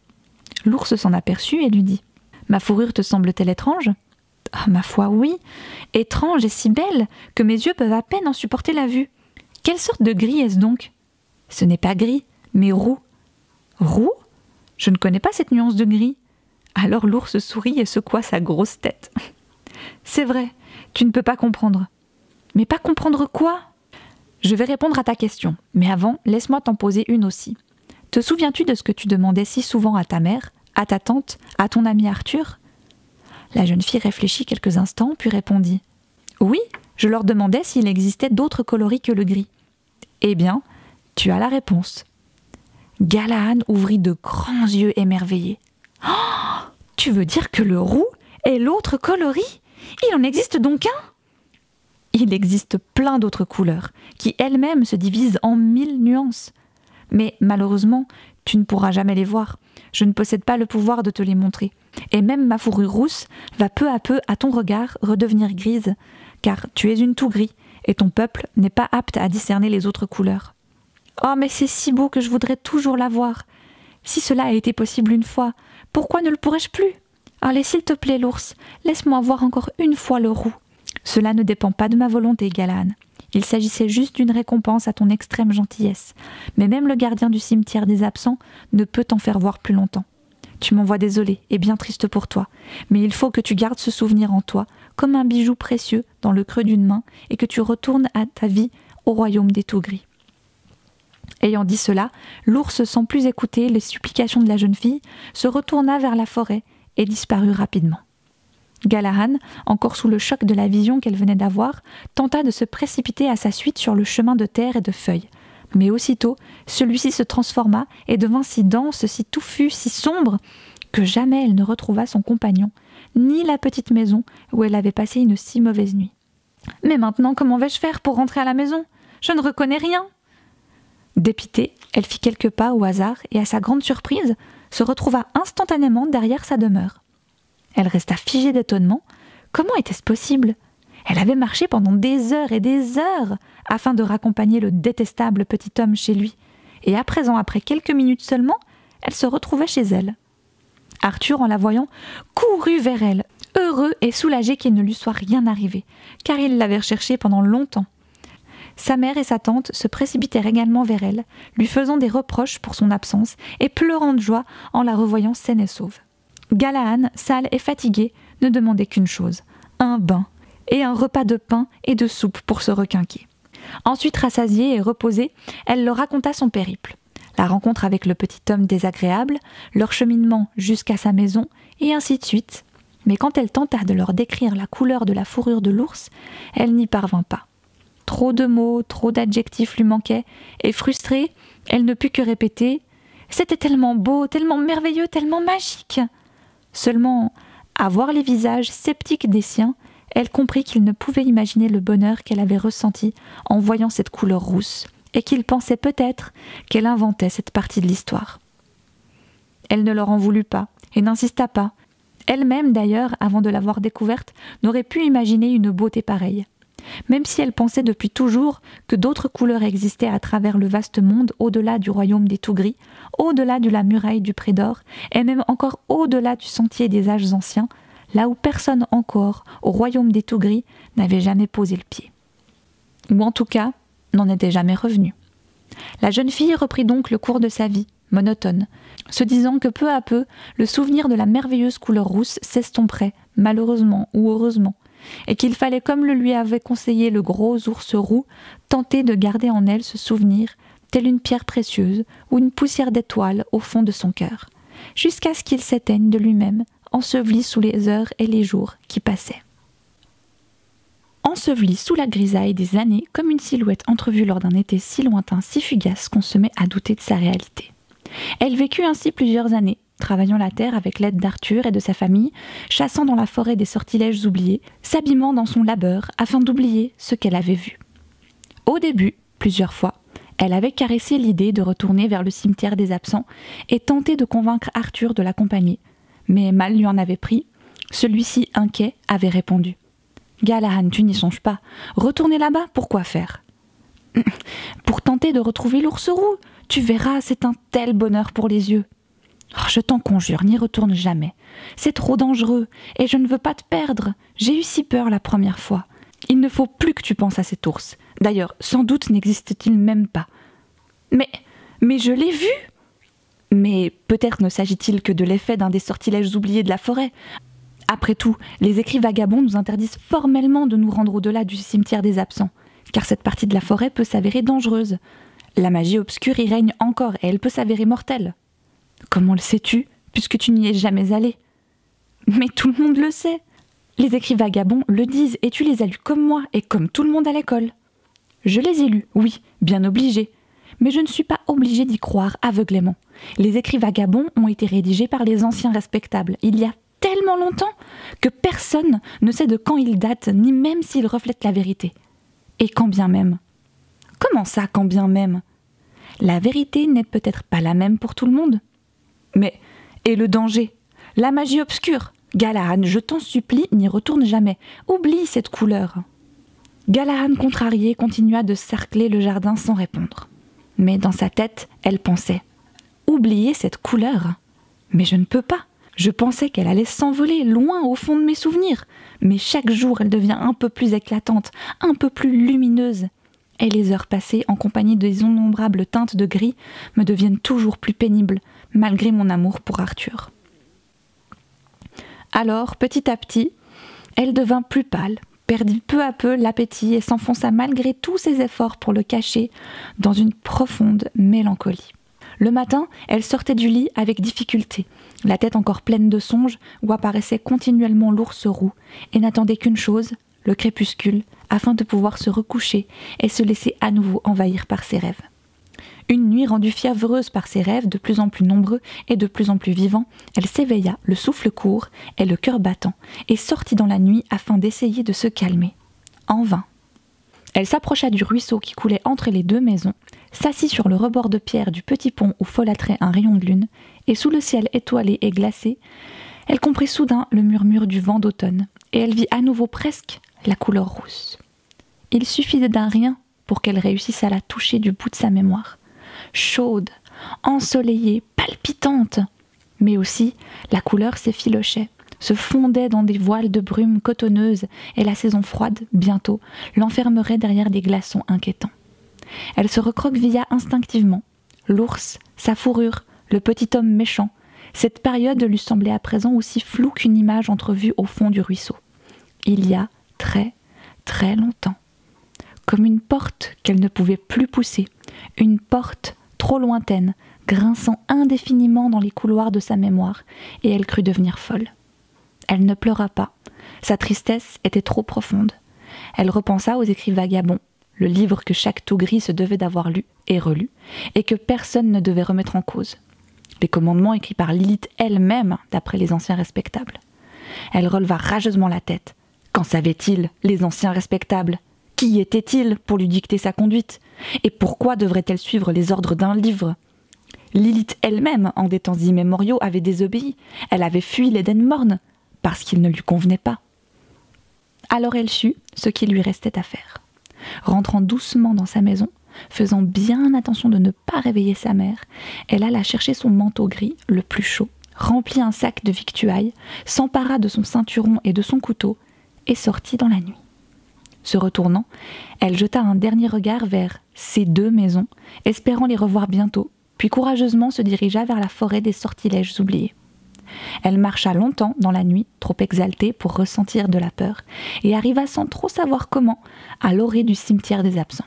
L'ours s'en aperçut et lui dit « Ma fourrure te semble-t-elle étrange ?»« Ah, ma foi, oui, étrange et si belle que mes yeux peuvent à peine en supporter la vue. Quelle sorte de gris est-ce donc ?»« Ce n'est pas gris, mais roux. »« Roux ? Je ne connais pas cette nuance de gris. » Alors l'ours sourit et secoua sa grosse tête. « C'est vrai, tu ne peux pas comprendre. »« Mais pas comprendre quoi ?» ?»« Je vais répondre à ta question, mais avant, laisse-moi t'en poser une aussi. Te souviens-tu de ce que tu demandais si souvent à ta mère, à ta tante, à ton ami Arthur ?» La jeune fille réfléchit quelques instants, puis répondit « Oui, je leur demandais s'il existait d'autres coloris que le gris. » « Eh bien, tu as la réponse. » Galahan ouvrit de grands yeux émerveillés. « Oh, tu veux dire que le roux est l'autre coloris? Il en existe donc un ?» Il existe plein d'autres couleurs, qui elles-mêmes se divisent en 1000 nuances. Mais malheureusement, tu ne pourras jamais les voir. Je ne possède pas le pouvoir de te les montrer. Et même ma fourrure rousse va peu à peu, à ton regard, redevenir grise, car tu es une tout gris, et ton peuple n'est pas apte à discerner les autres couleurs. Oh, mais c'est si beau que je voudrais toujours la voir. Si cela a été possible une fois, pourquoi ne le pourrais-je plus? Allez, s'il te plaît, l'ours, laisse-moi voir encore une fois le roux. Cela ne dépend pas de ma volonté, Galahan. Il s'agissait juste d'une récompense à ton extrême gentillesse. Mais même le gardien du cimetière des absents ne peut t'en faire voir plus longtemps. Tu m'envoies désolée et bien triste pour toi, mais il faut que tu gardes ce souvenir en toi, comme un bijou précieux dans le creux d'une main, et que tu retournes à ta vie au royaume des tout gris. Ayant dit cela, l'ours, sans plus écouter les supplications de la jeune fille, se retourna vers la forêt et disparut rapidement. Galahan, encore sous le choc de la vision qu'elle venait d'avoir, tenta de se précipiter à sa suite sur le chemin de terre et de feuilles. Mais aussitôt, celui-ci se transforma et devint si dense, si touffu, si sombre, que jamais elle ne retrouva son compagnon, ni la petite maison où elle avait passé une si mauvaise nuit. « Mais maintenant, comment vais-je faire pour rentrer à la maison? Je ne reconnais rien !» Dépitée, elle fit quelques pas au hasard et, à sa grande surprise, se retrouva instantanément derrière sa demeure. Elle resta figée d'étonnement. Comment était-ce possible? Elle avait marché pendant des heures et des heures afin de raccompagner le détestable petit homme chez lui, et à présent, après quelques minutes seulement, elle se retrouvait chez elle. Arthur, en la voyant, courut vers elle, heureux et soulagé qu'il ne lui soit rien arrivé, car il l'avait recherchée pendant longtemps. Sa mère et sa tante se précipitèrent également vers elle, lui faisant des reproches pour son absence et pleurant de joie en la revoyant saine et sauve. Galahan, sale et fatigué, ne demandait qu'une chose, un bain et un repas de pain et de soupe pour se requinquer. Ensuite, rassasiée et reposée, elle leur raconta son périple, la rencontre avec le petit homme désagréable, leur cheminement jusqu'à sa maison, et ainsi de suite. Mais quand elle tenta de leur décrire la couleur de la fourrure de l'ours, elle n'y parvint pas. Trop de mots, trop d'adjectifs lui manquaient, et frustrée, elle ne put que répéter « C'était tellement beau, tellement merveilleux, tellement magique !» Seulement, à voir les visages sceptiques des siens, elle comprit qu'il ne pouvait imaginer le bonheur qu'elle avait ressenti en voyant cette couleur rousse, et qu'il pensait peut-être qu'elle inventait cette partie de l'histoire. Elle ne leur en voulut pas, et n'insista pas. Elle-même, d'ailleurs, avant de l'avoir découverte, n'aurait pu imaginer une beauté pareille. Même si elle pensait depuis toujours que d'autres couleurs existaient à travers le vaste monde au-delà du royaume des tout gris, au-delà de la muraille du Prédor, et même encore au-delà du sentier des âges anciens, là où personne encore, au royaume des tout gris, n'avait jamais posé le pied. Ou en tout cas, n'en était jamais revenu. La jeune fille reprit donc le cours de sa vie, monotone, se disant que peu à peu, le souvenir de la merveilleuse couleur rousse s'estomperait, malheureusement ou heureusement, et qu'il fallait, comme le lui avait conseillé le gros ours roux, tenter de garder en elle ce souvenir, telle une pierre précieuse ou une poussière d'étoile au fond de son cœur, jusqu'à ce qu'il s'éteigne de lui-même, enseveli sous les heures et les jours qui passaient. Enseveli sous la grisaille des années, comme une silhouette entrevue lors d'un été si lointain, si fugace qu'on se met à douter de sa réalité. Elle vécut ainsi plusieurs années, travaillant la terre avec l'aide d'Arthur et de sa famille, chassant dans la forêt des sortilèges oubliés, s'abîmant dans son labeur afin d'oublier ce qu'elle avait vu. Au début, plusieurs fois, elle avait caressé l'idée de retourner vers le cimetière des absents et tenté de convaincre Arthur de l'accompagner, mais mal lui en avait pris. Celui-ci, inquiet, avait répondu « Galahan, tu n'y songes pas. Retourner là-bas, pour quoi faire ?»« Pour tenter de retrouver l'ours roux. Tu verras, c'est un tel bonheur pour les yeux. » Oh, je t'en conjure, n'y retourne jamais. C'est trop dangereux, et je ne veux pas te perdre. J'ai eu si peur la première fois. Il ne faut plus que tu penses à cet ours. D'ailleurs, sans doute n'existe-t-il même pas. Mais je l'ai vu. Mais peut-être ne s'agit-il que de l'effet d'un des sortilèges oubliés de la forêt. Après tout, les écrits vagabonds nous interdisent formellement de nous rendre au-delà du cimetière des absents, car cette partie de la forêt peut s'avérer dangereuse. La magie obscure y règne encore et elle peut s'avérer mortelle. Comment le sais-tu, puisque tu n'y es jamais allé? Mais tout le monde le sait. Les écrits vagabonds le disent et tu les as lus comme moi et comme tout le monde à l'école. Je les ai lus, oui, bien obligé. Mais je ne suis pas obligée d'y croire aveuglément. Les écrits vagabonds ont été rédigés par les anciens respectables, il y a tellement longtemps que personne ne sait de quand ils datent, ni même s'ils reflètent la vérité. Et quand bien même. Comment ça, quand bien même? La vérité n'est peut-être pas la même pour tout le monde. Mais, et le danger? La magie obscure? Galahad, je t'en supplie, n'y retourne jamais. Oublie cette couleur. Galahad, contrarié, continua de cercler le jardin sans répondre. Mais dans sa tête, elle pensait « Oublier cette couleur? Mais je ne peux pas. Je pensais qu'elle allait s'envoler loin au fond de mes souvenirs. Mais chaque jour, elle devient un peu plus éclatante, un peu plus lumineuse. Et les heures passées en compagnie des innombrables teintes de gris me deviennent toujours plus pénibles, malgré mon amour pour Arthur. » Alors, petit à petit, elle devint plus pâle, perdit peu à peu l'appétit et s'enfonça malgré tous ses efforts pour le cacher dans une profonde mélancolie. Le matin, elle sortait du lit avec difficulté, la tête encore pleine de songes où apparaissait continuellement l'ours roux et n'attendait qu'une chose, le crépuscule, afin de pouvoir se recoucher et se laisser à nouveau envahir par ses rêves. Une nuit rendue fiévreuse par ses rêves de plus en plus nombreux et de plus en plus vivants, elle s'éveilla, le souffle court et le cœur battant, et sortit dans la nuit afin d'essayer de se calmer. En vain. Elle s'approcha du ruisseau qui coulait entre les deux maisons, s'assit sur le rebord de pierre du petit pont où folâtrait un rayon de lune, et sous le ciel étoilé et glacé, elle comprit soudain le murmure du vent d'automne, et elle vit à nouveau presque la couleur rousse. Il suffisait d'un rien pour qu'elle réussisse à la toucher du bout de sa mémoire. Chaude, ensoleillée, palpitante. Mais aussi, la couleur s'effilochait, se fondait dans des voiles de brume cotonneuse, et la saison froide, bientôt, l'enfermerait derrière des glaçons inquiétants. Elle se recroquevilla instinctivement. L'ours, sa fourrure, le petit homme méchant, cette période lui semblait à présent aussi floue qu'une image entrevue au fond du ruisseau. Il y a très, très longtemps. Comme une porte qu'elle ne pouvait plus pousser, une porte trop lointaine, grinçant indéfiniment dans les couloirs de sa mémoire, et elle crut devenir folle. Elle ne pleura pas, sa tristesse était trop profonde. Elle repensa aux écrits vagabonds, le livre que chaque tout gris se devait d'avoir lu et relu, et que personne ne devait remettre en cause. Les commandements écrits par Lilith elle-même, d'après les anciens respectables. Elle releva rageusement la tête. Qu'en savaient-ils, les anciens respectables? Qui était-il pour lui dicter sa conduite? Et pourquoi devrait-elle suivre les ordres d'un livre? Lilith elle-même, en des temps immémoriaux, avait désobéi. Elle avait fui l'Éden morne, parce qu'il ne lui convenait pas. Alors elle sut ce qu'il lui restait à faire. Rentrant doucement dans sa maison, faisant bien attention de ne pas réveiller sa mère, elle alla chercher son manteau gris, le plus chaud, remplit un sac de victuailles, s'empara de son ceinturon et de son couteau, et sortit dans la nuit. Se retournant, elle jeta un dernier regard vers ces deux maisons, espérant les revoir bientôt, puis courageusement se dirigea vers la forêt des sortilèges oubliés. Elle marcha longtemps dans la nuit, trop exaltée pour ressentir de la peur, et arriva sans trop savoir comment à l'orée du cimetière des absents.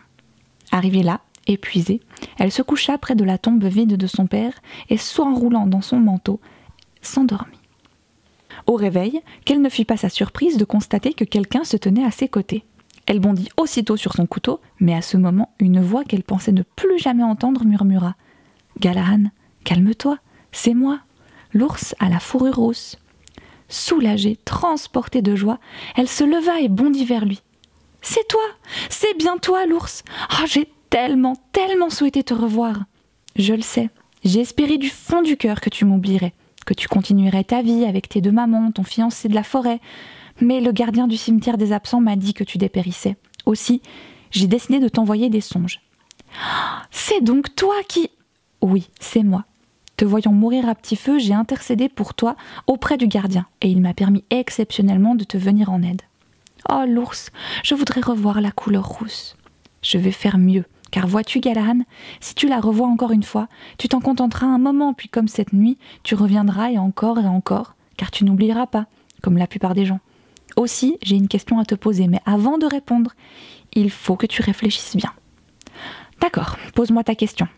Arrivée là, épuisée, elle se coucha près de la tombe vide de son père et, s'enroulant dans son manteau, s'endormit. Au réveil, quelle ne fut pas sa surprise de constater que quelqu'un se tenait à ses côtés. Elle bondit aussitôt sur son couteau, mais à ce moment, une voix qu'elle pensait ne plus jamais entendre murmura « Galahad, calme-toi, c'est moi, l'ours à la fourrure rousse. » Soulagée, transportée de joie, elle se leva et bondit vers lui. « C'est toi, c'est bien toi, l'ours. Oh, j'ai tellement, tellement souhaité te revoir. Je le sais, j'ai espéré du fond du cœur que tu m'oublierais, que tu continuerais ta vie avec tes deux mamans, ton fiancé de la forêt. Mais le gardien du cimetière des absents m'a dit que tu dépérissais. Aussi, j'ai décidé de t'envoyer des songes. « C'est donc toi qui... » « Oui, c'est moi. Te voyant mourir à petit feu, j'ai intercédé pour toi auprès du gardien, et il m'a permis exceptionnellement de te venir en aide. Oh l'ours, je voudrais revoir la couleur rousse. Je vais faire mieux car vois-tu Galahan, si tu la revois encore une fois, tu t'en contenteras un moment, puis comme cette nuit, tu reviendras et encore, car tu n'oublieras pas, comme la plupart des gens. Aussi, j'ai une question à te poser, mais avant de répondre, il faut que tu réfléchisses bien. D'accord, pose-moi ta question.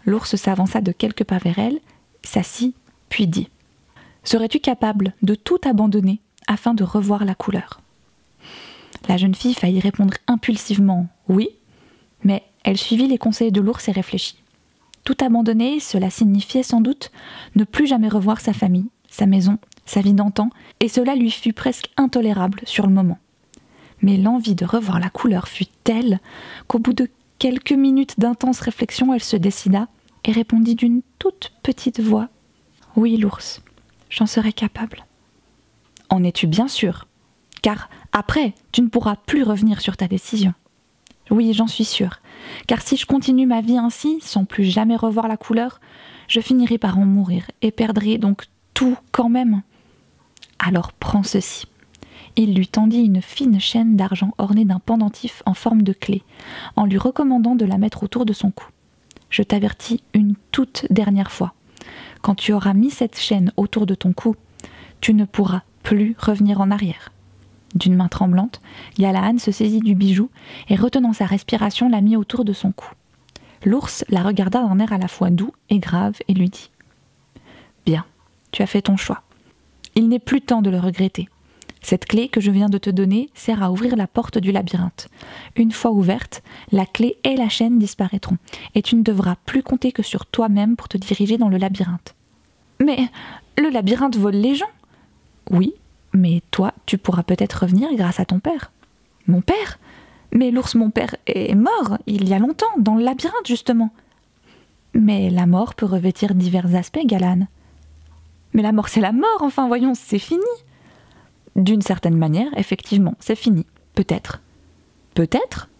L'ours s'avança de quelques pas vers elle, s'assit, puis dit « Serais-tu capable de tout abandonner afin de revoir la couleur ?» La jeune fille faillit répondre impulsivement « Oui », mais elle suivit les conseils de l'ours et réfléchit. Tout abandonner, cela signifiait sans doute ne plus jamais revoir sa famille, sa maison, sa vie d'antan, et cela lui fut presque intolérable sur le moment. Mais l'envie de revoir la couleur fut telle qu'au bout de quelques minutes d'intense réflexion, elle se décida et répondit d'une toute petite voix « Oui, l'ours, j'en serais capable. » « En es-tu bien sûr? Car après, tu ne pourras plus revenir sur ta décision. » « Oui, j'en suis sûre, car si je continue ma vie ainsi, sans plus jamais revoir la couleur, je finirai par en mourir et perdrai donc tout quand même. Alors prends ceci. » Il lui tendit une fine chaîne d'argent ornée d'un pendentif en forme de clé, en lui recommandant de la mettre autour de son cou. « Je t'avertis une toute dernière fois. Quand tu auras mis cette chaîne autour de ton cou, tu ne pourras plus revenir en arrière. » D'une main tremblante, Galahan se saisit du bijou et, retenant sa respiration, la mit autour de son cou. L'ours la regarda d'un air à la fois doux et grave et lui dit « Bien, tu as fait ton choix. Il n'est plus temps de le regretter. Cette clé que je viens de te donner sert à ouvrir la porte du labyrinthe. Une fois ouverte, la clé et la chaîne disparaîtront, et tu ne devras plus compter que sur toi-même pour te diriger dans le labyrinthe. »« Mais le labyrinthe vole les gens !»« Oui, mais toi, tu pourras peut-être revenir grâce à ton père. »« Mon père ? Mais l'ours, mon père, est mort, il y a longtemps, dans le labyrinthe, justement. »« Mais la mort peut revêtir divers aspects, Galahan. »« Mais la mort, c'est la mort, enfin, voyons, c'est fini. » »« D'une certaine manière, effectivement, c'est fini. Peut-être. »« Peut-être ?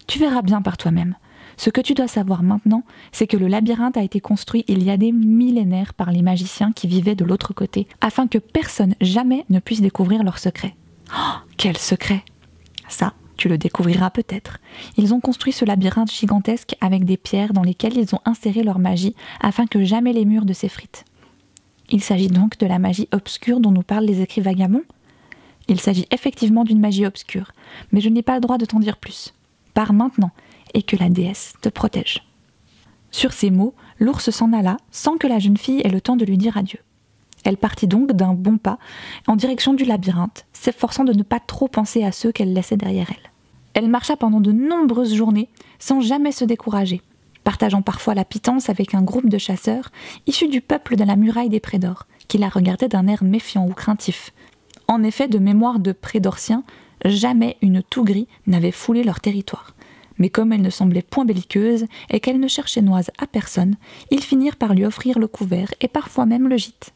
Tu verras bien par toi-même. Ce que tu dois savoir maintenant, c'est que le labyrinthe a été construit il y a des millénaires par les magiciens qui vivaient de l'autre côté, afin que personne jamais ne puisse découvrir leurs secrets. Oh, quel secret! Ça, tu le découvriras peut-être. Ils ont construit ce labyrinthe gigantesque avec des pierres dans lesquelles ils ont inséré leur magie afin que jamais les murs ne s'effritent. Il s'agit donc de la magie obscure dont nous parlent les écrits vagabonds? Il s'agit effectivement d'une magie obscure, mais je n'ai pas le droit de t'en dire plus. Pars maintenant, et que la déesse te protège. » Sur ces mots, l'ours s'en alla sans que la jeune fille ait le temps de lui dire adieu. Elle partit donc d'un bon pas en direction du labyrinthe, s'efforçant de ne pas trop penser à ceux qu'elle laissait derrière elle. Elle marcha pendant de nombreuses journées sans jamais se décourager, partageant parfois la pitance avec un groupe de chasseurs issus du peuple de la muraille des Prédors, qui la regardaient d'un air méfiant ou craintif. En effet, de mémoire de Prédortiens, jamais une tougrie n'avait foulé leur territoire. Mais comme elle ne semblait point belliqueuse et qu'elle ne cherchait noise à personne, ils finirent par lui offrir le couvert et parfois même le gîte.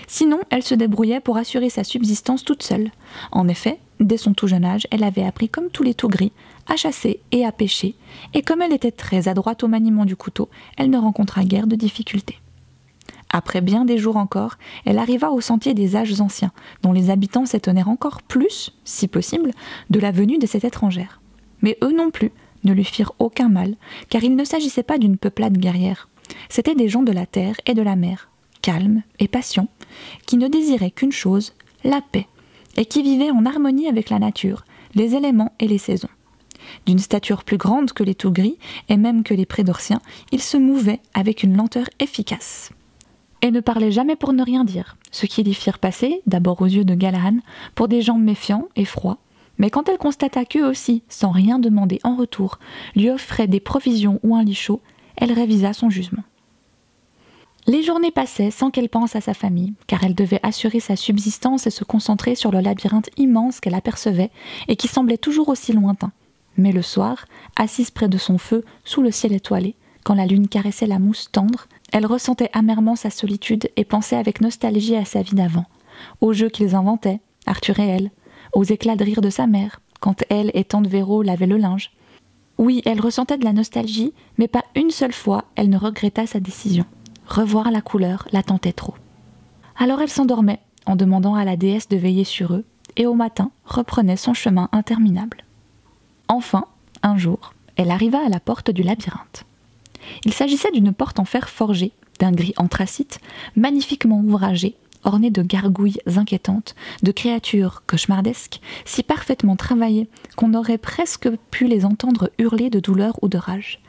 Sinon, elle se débrouillait pour assurer sa subsistance toute seule. En effet, dès son tout jeune âge, elle avait appris comme tous les tougris à chasser et à pêcher, et comme elle était très adroite au maniement du couteau, elle ne rencontra guère de difficultés. Après bien des jours encore, elle arriva au sentier des âges anciens, dont les habitants s'étonnèrent encore plus, si possible, de la venue de cette étrangère. Mais eux non plus ne lui firent aucun mal, car il ne s'agissait pas d'une peuplade guerrière. C'étaient des gens de la terre et de la mer, calmes et patients, qui ne désiraient qu'une chose, la paix, et qui vivaient en harmonie avec la nature, les éléments et les saisons. D'une stature plus grande que les tougris, et même que les Prédortiens, ils se mouvaient avec une lenteur efficace. Et ne parlaient jamais pour ne rien dire, ce qui les firent passer, d'abord aux yeux de Galahan, pour des gens méfiants et froids. Mais quand elle constata qu'eux aussi, sans rien demander en retour, lui offraient des provisions ou un lit chaud, elle révisa son jugement. Les journées passaient sans qu'elle pense à sa famille, car elle devait assurer sa subsistance et se concentrer sur le labyrinthe immense qu'elle apercevait et qui semblait toujours aussi lointain. Mais le soir, assise près de son feu, sous le ciel étoilé, quand la lune caressait la mousse tendre, elle ressentait amèrement sa solitude et pensait avec nostalgie à sa vie d'avant, aux jeux qu'ils inventaient, Arthur et elle, aux éclats de rire de sa mère, quand elle et tante Véro lavaient le linge. Oui, elle ressentait de la nostalgie, mais pas une seule fois elle ne regretta sa décision. Revoir la couleur la tentait trop. Alors elle s'endormait, en demandant à la déesse de veiller sur eux, et au matin reprenait son chemin interminable. Enfin, un jour, elle arriva à la porte du labyrinthe. Il s'agissait d'une porte en fer forgé, d'un gris anthracite, magnifiquement ouvragée, ornée de gargouilles inquiétantes, de créatures cauchemardesques, si parfaitement travaillées qu'on aurait presque pu les entendre hurler de douleur ou de rage.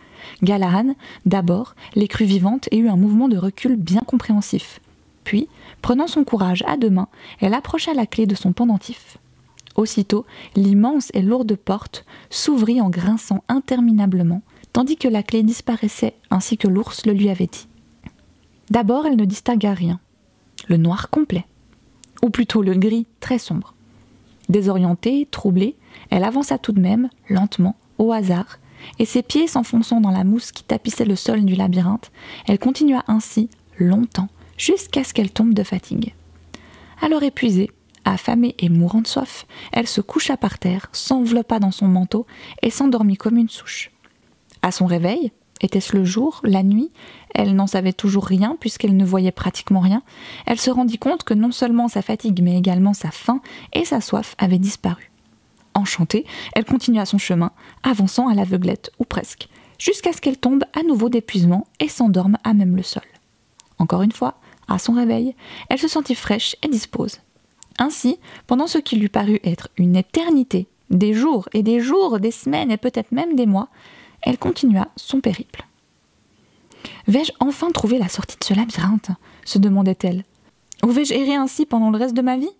Galahad, d'abord, les crut vivantes et eut un mouvement de recul bien compréhensif. Puis, prenant son courage à deux mains, elle approcha la clé de son pendentif. Aussitôt, l'immense et lourde porte s'ouvrit en grinçant interminablement, tandis que la clé disparaissait ainsi que l'ours le lui avait dit. D'abord, elle ne distingua rien. Le noir complet, ou plutôt le gris très sombre. Désorientée, troublée, elle avança tout de même, lentement, au hasard, et ses pieds s'enfonçant dans la mousse qui tapissait le sol du labyrinthe, elle continua ainsi, longtemps, jusqu'à ce qu'elle tombe de fatigue. Alors épuisée, affamée et mourant de soif, elle se coucha par terre, s'enveloppa dans son manteau et s'endormit comme une souche. À son réveil, était-ce le jour, la nuit? Elle n'en savait toujours rien puisqu'elle ne voyait pratiquement rien. Elle se rendit compte que non seulement sa fatigue mais également sa faim et sa soif avaient disparu. Enchantée, elle continua son chemin, avançant à l'aveuglette, ou presque, jusqu'à ce qu'elle tombe à nouveau d'épuisement et s'endorme à même le sol. Encore une fois, à son réveil, elle se sentit fraîche et dispose. Ainsi, pendant ce qui lui parut être une éternité, des jours, des semaines et peut-être même des mois, elle continua son périple. Vais-je enfin trouver la sortie de ce labyrinthe ? Se demandait-elle. Ou vais-je errer ainsi pendant le reste de ma vie ?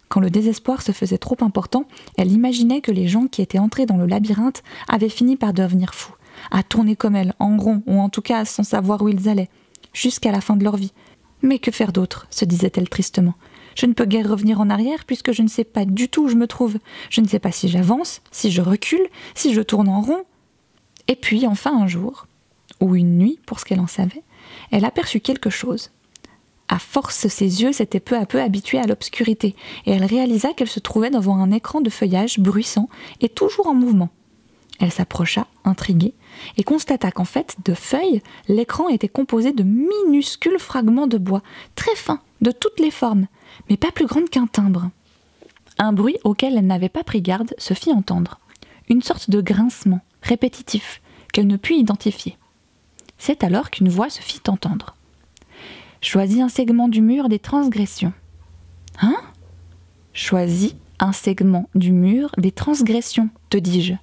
Quand le désespoir se faisait trop important, elle imaginait que les gens qui étaient entrés dans le labyrinthe avaient fini par devenir fous, à tourner comme elle, en rond, ou en tout cas sans savoir où ils allaient, jusqu'à la fin de leur vie. Mais que faire d'autre ? Se disait-elle tristement. Je ne peux guère revenir en arrière puisque je ne sais pas du tout où je me trouve. Je ne sais pas si j'avance, si je recule, si je tourne en rond. Et puis, enfin un jour, ou une nuit pour ce qu'elle en savait, elle aperçut quelque chose. À force, ses yeux s'étaient peu à peu habitués à l'obscurité, et elle réalisa qu'elle se trouvait devant un écran de feuillage bruissant et toujours en mouvement. Elle s'approcha, intriguée, et constata qu'en fait, de feuilles, l'écran était composé de minuscules fragments de bois, très fins, de toutes les formes, mais pas plus grandes qu'un timbre. Un bruit auquel elle n'avait pas pris garde se fit entendre. Une sorte de grincement, répétitif, qu'elle ne put identifier. C'est alors qu'une voix se fit entendre. « Choisis un segment du mur des transgressions. » « Hein ? Choisis un segment du mur des transgressions, te dis-je. »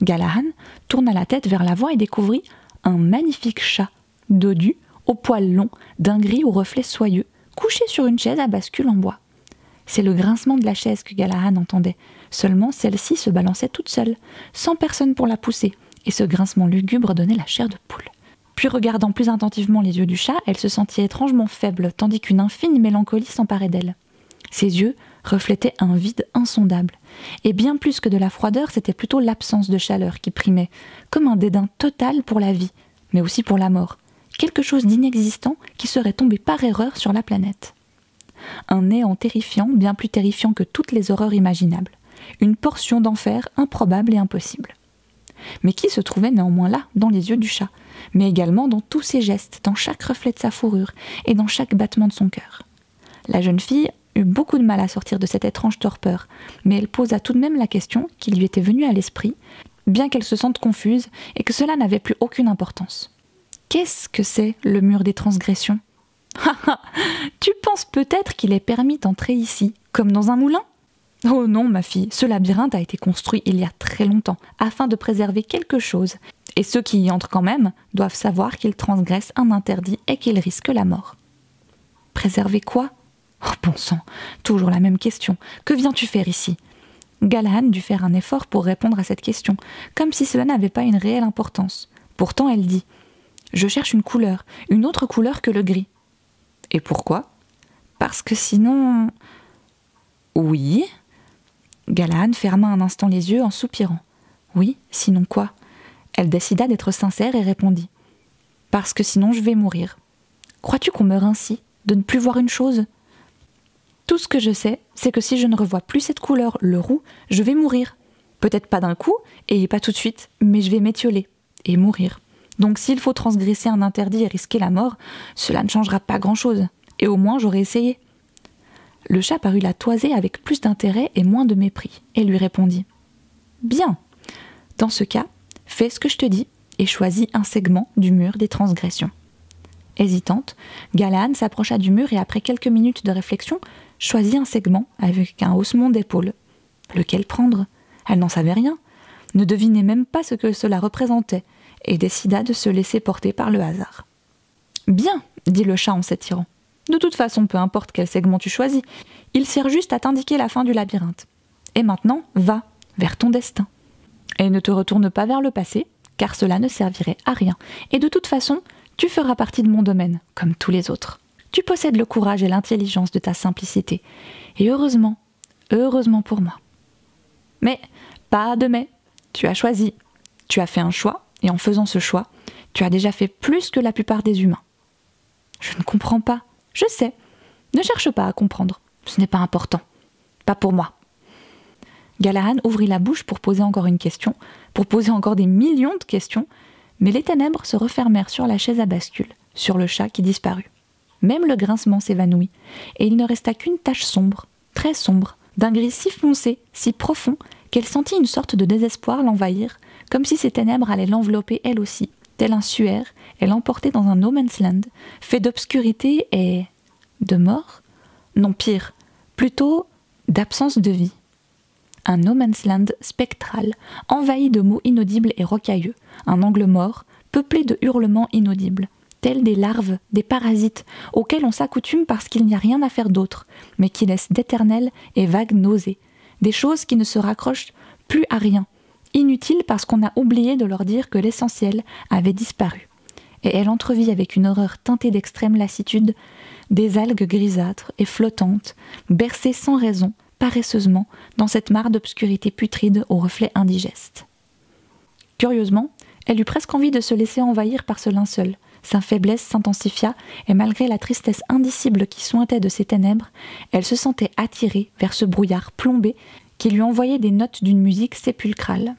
Galahad tourna la tête vers la voix et découvrit un magnifique chat, dodu, aux poils longs, d'un gris aux reflets soyeux, couché sur une chaise à bascule en bois. C'est le grincement de la chaise que Galahad entendait, seulement celle-ci se balançait toute seule, sans personne pour la pousser, et ce grincement lugubre donnait la chair de poule. Puis regardant plus attentivement les yeux du chat, elle se sentit étrangement faible, tandis qu'une infime mélancolie s'emparait d'elle. Ses yeux reflétaient un vide insondable, et bien plus que de la froideur, c'était plutôt l'absence de chaleur qui primait, comme un dédain total pour la vie, mais aussi pour la mort, quelque chose d'inexistant qui serait tombé par erreur sur la planète. Un néant terrifiant, bien plus terrifiant que toutes les horreurs imaginables, une portion d'enfer improbable et impossible. Mais qui se trouvait néanmoins là, dans les yeux du chat, mais également dans tous ses gestes, dans chaque reflet de sa fourrure et dans chaque battement de son cœur. La jeune fille eut beaucoup de mal à sortir de cette étrange torpeur, mais elle posa tout de même la question qui lui était venue à l'esprit, bien qu'elle se sente confuse et que cela n'avait plus aucune importance. Qu'est-ce que c'est le mur des transgressions ? Tu penses peut-être qu'il est permis d'entrer ici, comme dans un moulin ? Oh non, ma fille, ce labyrinthe a été construit il y a très longtemps, afin de préserver quelque chose, et ceux qui y entrent quand même doivent savoir qu'ils transgressent un interdit et qu'ils risquent la mort. Préserver quoi ? Oh bon sang, toujours la même question. Que viens-tu faire ici ? Galahad dut faire un effort pour répondre à cette question, comme si cela n'avait pas une réelle importance. Pourtant elle dit « Je cherche une autre couleur que le gris. » Et pourquoi ? Parce que sinon... Oui. Galahad ferma un instant les yeux en soupirant. Oui, sinon quoi ? Elle décida d'être sincère et répondit « Parce que sinon je vais mourir. Crois-tu qu'on meurt ainsi, de ne plus voir une chose ? Tout ce que je sais, c'est que si je ne revois plus cette couleur, le roux, je vais mourir. Peut-être pas d'un coup, et pas tout de suite, mais je vais m'étioler et mourir. Donc s'il faut transgresser un interdit et risquer la mort, cela ne changera pas grand-chose, et au moins j'aurai essayé. » Le chat parut la toiser avec plus d'intérêt et moins de mépris, et lui répondit « Bien. Dans ce cas, Fais ce que je te dis et choisis un segment du mur des transgressions. » Hésitante, Galahan s'approcha du mur et après quelques minutes de réflexion, choisit un segment avec un haussement d'épaule. Lequel prendre? Elle n'en savait rien, ne devinait même pas ce que cela représentait, et décida de se laisser porter par le hasard. « Bien, dit le chat en s'étirant. De toute façon, peu importe quel segment tu choisis, il sert juste à t'indiquer la fin du labyrinthe. Et maintenant, va vers ton destin. Et ne te retourne pas vers le passé, car cela ne servirait à rien. Et de toute façon, tu feras partie de mon domaine, comme tous les autres. Tu possèdes le courage et l'intelligence de ta simplicité. Et heureusement pour moi. Mais, pas de mais, tu as choisi. Tu as fait un choix, et en faisant ce choix, tu as déjà fait plus que la plupart des humains. Je ne comprends pas. Je sais. Ne cherche pas à comprendre. Ce n'est pas important. Pas pour moi. Galahan ouvrit la bouche pour poser encore une question, pour poser encore des millions de questions, mais les ténèbres se refermèrent sur la chaise à bascule, sur le chat qui disparut. Même le grincement s'évanouit, et il ne resta qu'une tache sombre, très sombre, d'un gris si foncé, si profond, qu'elle sentit une sorte de désespoir l'envahir, comme si ces ténèbres allaient l'envelopper elle aussi, tel un suaire, et l'emporter dans un no man's land, fait d'obscurité et... de mort? Non, pire, plutôt d'absence de vie. Un no man's land spectral, envahi de mots inaudibles et rocailleux, un angle mort, peuplé de hurlements inaudibles, tels des larves, des parasites, auxquels on s'accoutume parce qu'il n'y a rien à faire d'autre, mais qui laissent d'éternelles et vagues nausées, des choses qui ne se raccrochent plus à rien, inutiles parce qu'on a oublié de leur dire que l'essentiel avait disparu. Et elle entrevit avec une horreur teintée d'extrême lassitude des algues grisâtres et flottantes, bercées sans raison, paresseusement, dans cette mare d'obscurité putride aux reflets indigestes. Curieusement, elle eut presque envie de se laisser envahir par ce linceul. Sa faiblesse s'intensifia, et malgré la tristesse indicible qui suintait de ses ténèbres, elle se sentait attirée vers ce brouillard plombé qui lui envoyait des notes d'une musique sépulcrale.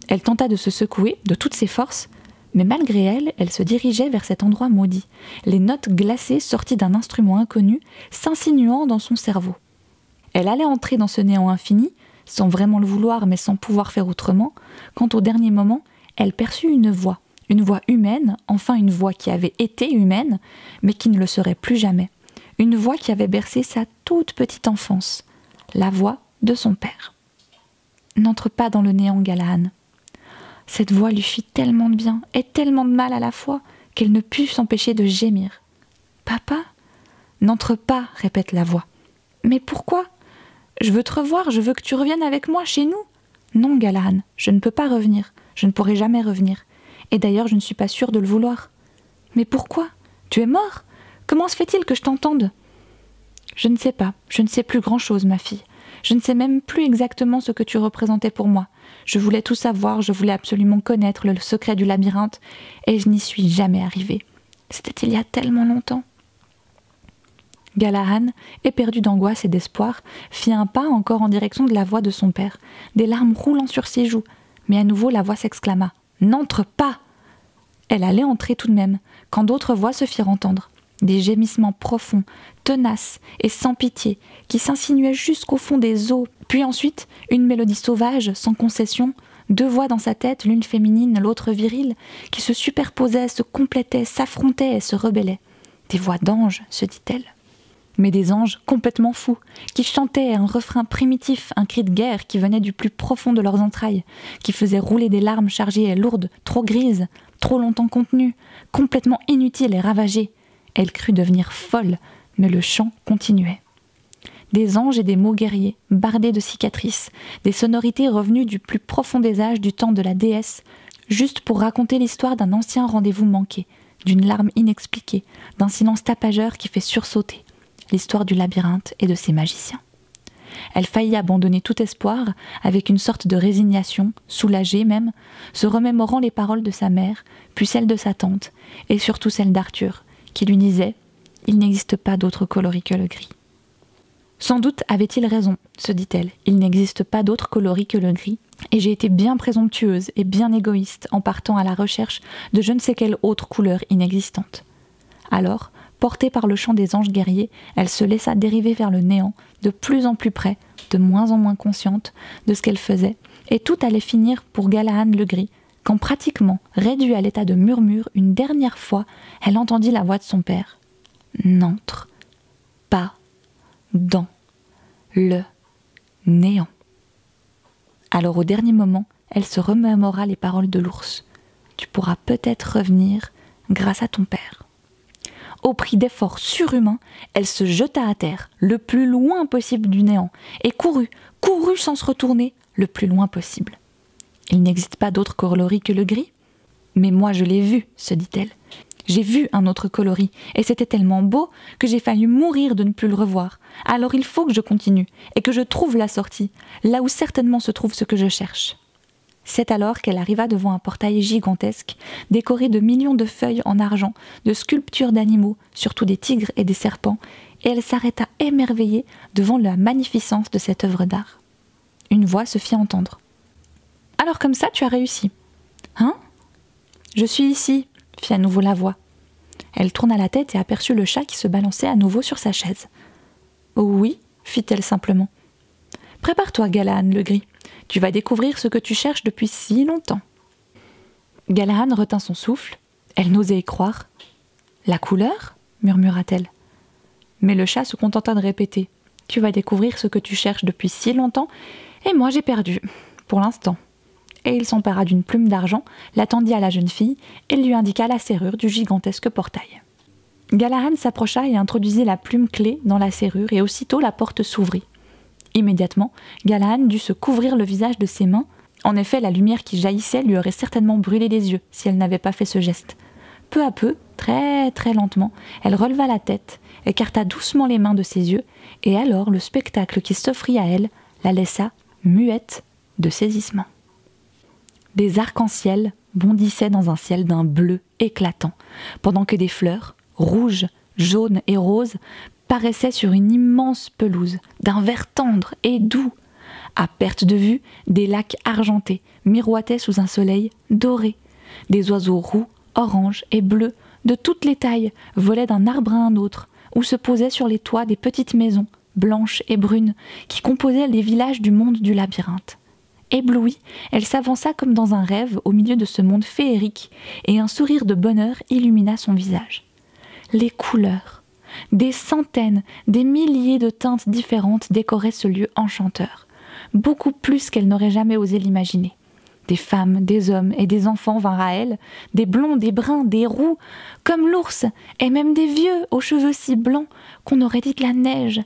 Elle tenta de se secouer de toutes ses forces, mais malgré elle, elle se dirigeait vers cet endroit maudit, les notes glacées sorties d'un instrument inconnu, s'insinuant dans son cerveau. Elle allait entrer dans ce néant infini, sans vraiment le vouloir mais sans pouvoir faire autrement, quand au dernier moment, elle perçut une voix humaine, enfin une voix qui avait été humaine, mais qui ne le serait plus jamais. Une voix qui avait bercé sa toute petite enfance, la voix de son père. N'entre pas dans le néant, Galahan. Cette voix lui fit tellement de bien et tellement de mal à la fois qu'elle ne put s'empêcher de gémir. « Papa ? » ?»« N'entre pas, » répète la voix. « Mais pourquoi ? Je veux te revoir, je veux que tu reviennes avec moi chez nous. »« Non, Galahan, je ne peux pas revenir, je ne pourrai jamais revenir. Et d'ailleurs, je ne suis pas sûre de le vouloir. »« Mais pourquoi ? Tu es mort ? Comment se fait-il que je t'entende ?»« Je ne sais pas, je ne sais plus grand-chose, ma fille. Je ne sais même plus exactement ce que tu représentais pour moi. Je voulais tout savoir, je voulais absolument connaître le secret du labyrinthe, et je n'y suis jamais arrivée. C'était il y a tellement longtemps. » Galahan, éperdu d'angoisse et d'espoir, fit un pas encore en direction de la voix de son père, des larmes roulant sur ses joues, mais à nouveau la voix s'exclama. « N'entre pas !» Elle allait entrer tout de même, quand d'autres voix se firent entendre. Des gémissements profonds, tenaces et sans pitié, qui s'insinuaient jusqu'au fond des eaux, puis ensuite une mélodie sauvage, sans concession, deux voix dans sa tête, l'une féminine, l'autre virile, qui se superposaient, se complétaient, s'affrontaient et se rebellaient. Des voix d'anges, se dit-elle. Mais des anges complètement fous, qui chantaient un refrain primitif, un cri de guerre qui venait du plus profond de leurs entrailles, qui faisait rouler des larmes chargées et lourdes, trop grises, trop longtemps contenues, complètement inutiles et ravagées. Elle crut devenir folle, mais le chant continuait. Des anges et des mots guerriers, bardés de cicatrices, des sonorités revenues du plus profond des âges du temps de la déesse, juste pour raconter l'histoire d'un ancien rendez-vous manqué, d'une larme inexpliquée, d'un silence tapageur qui fait sursauter, l'histoire du labyrinthe et de ses magiciens. Elle faillit abandonner tout espoir avec une sorte de résignation, soulagée même, se remémorant les paroles de sa mère, puis celles de sa tante, et surtout celles d'Arthur, qui lui disait « Il n'existe pas d'autre coloris que le gris ». Sans doute avait-il raison, se dit-elle, il n'existe pas d'autre coloris que le gris, et j'ai été bien présomptueuse et bien égoïste en partant à la recherche de je ne sais quelle autre couleur inexistante. Alors, portée par le chant des anges guerriers, elle se laissa dériver vers le néant, de plus en plus près, de moins en moins consciente de ce qu'elle faisait, et tout allait finir pour Galahan le Gris, quand pratiquement réduit à l'état de murmure, une dernière fois, elle entendit la voix de son père. « N'entre pas dans le néant. » Alors au dernier moment, elle se remémora les paroles de l'ours. « Tu pourras peut-être revenir grâce à ton père. » Au prix d'efforts surhumains, elle se jeta à terre, le plus loin possible du néant, et courut sans se retourner, le plus loin possible. Il n'existe pas d'autre coloris que le gris. Mais moi je l'ai vu, se dit-elle. J'ai vu un autre coloris, et c'était tellement beau que j'ai failli mourir de ne plus le revoir. Alors il faut que je continue, et que je trouve la sortie, là où certainement se trouve ce que je cherche. C'est alors qu'elle arriva devant un portail gigantesque, décoré de millions de feuilles en argent, de sculptures d'animaux, surtout des tigres et des serpents, et elle s'arrêta émerveillée devant la magnificence de cette œuvre d'art. Une voix se fit entendre. « Alors comme ça, tu as réussi. »« Hein ? » ?»« Je suis ici, » fit à nouveau la voix. Elle tourna la tête et aperçut le chat qui se balançait à nouveau sur sa chaise. « Oh oui, » fit-elle simplement. « Prépare-toi, Galahad le gris. Tu vas découvrir ce que tu cherches depuis si longtemps. » Galahad retint son souffle. Elle n'osait y croire. « La couleur ?» murmura-t-elle. Mais le chat se contenta de répéter. « Tu vas découvrir ce que tu cherches depuis si longtemps, et moi j'ai perdu, pour l'instant. » Et il s'empara d'une plume d'argent, la tendit à la jeune fille et lui indiqua la serrure du gigantesque portail. Galahad s'approcha et introduisit la plume clé dans la serrure, et aussitôt la porte s'ouvrit. Immédiatement, Galahad dut se couvrir le visage de ses mains. En effet, la lumière qui jaillissait lui aurait certainement brûlé les yeux si elle n'avait pas fait ce geste. Peu à peu, très très lentement, elle releva la tête, écarta doucement les mains de ses yeux, et alors le spectacle qui s'offrit à elle la laissa muette de saisissement. Des arcs-en-ciel bondissaient dans un ciel d'un bleu éclatant, pendant que des fleurs, rouges, jaunes et roses, paraissaient sur une immense pelouse, d'un vert tendre et doux. À perte de vue, des lacs argentés miroitaient sous un soleil doré. Des oiseaux roux, oranges et bleus, de toutes les tailles, volaient d'un arbre à un autre, ou se posaient sur les toits des petites maisons, blanches et brunes, qui composaient les villages du monde du labyrinthe. Éblouie, elle s'avança comme dans un rêve au milieu de ce monde féerique, et un sourire de bonheur illumina son visage. Les couleurs, des centaines, des milliers de teintes différentes décoraient ce lieu enchanteur, beaucoup plus qu'elle n'aurait jamais osé l'imaginer. Des femmes, des hommes et des enfants vinrent à elle, des blonds, des bruns, des roux, comme l'ours, et même des vieux aux cheveux si blancs qu'on aurait dit de la neige.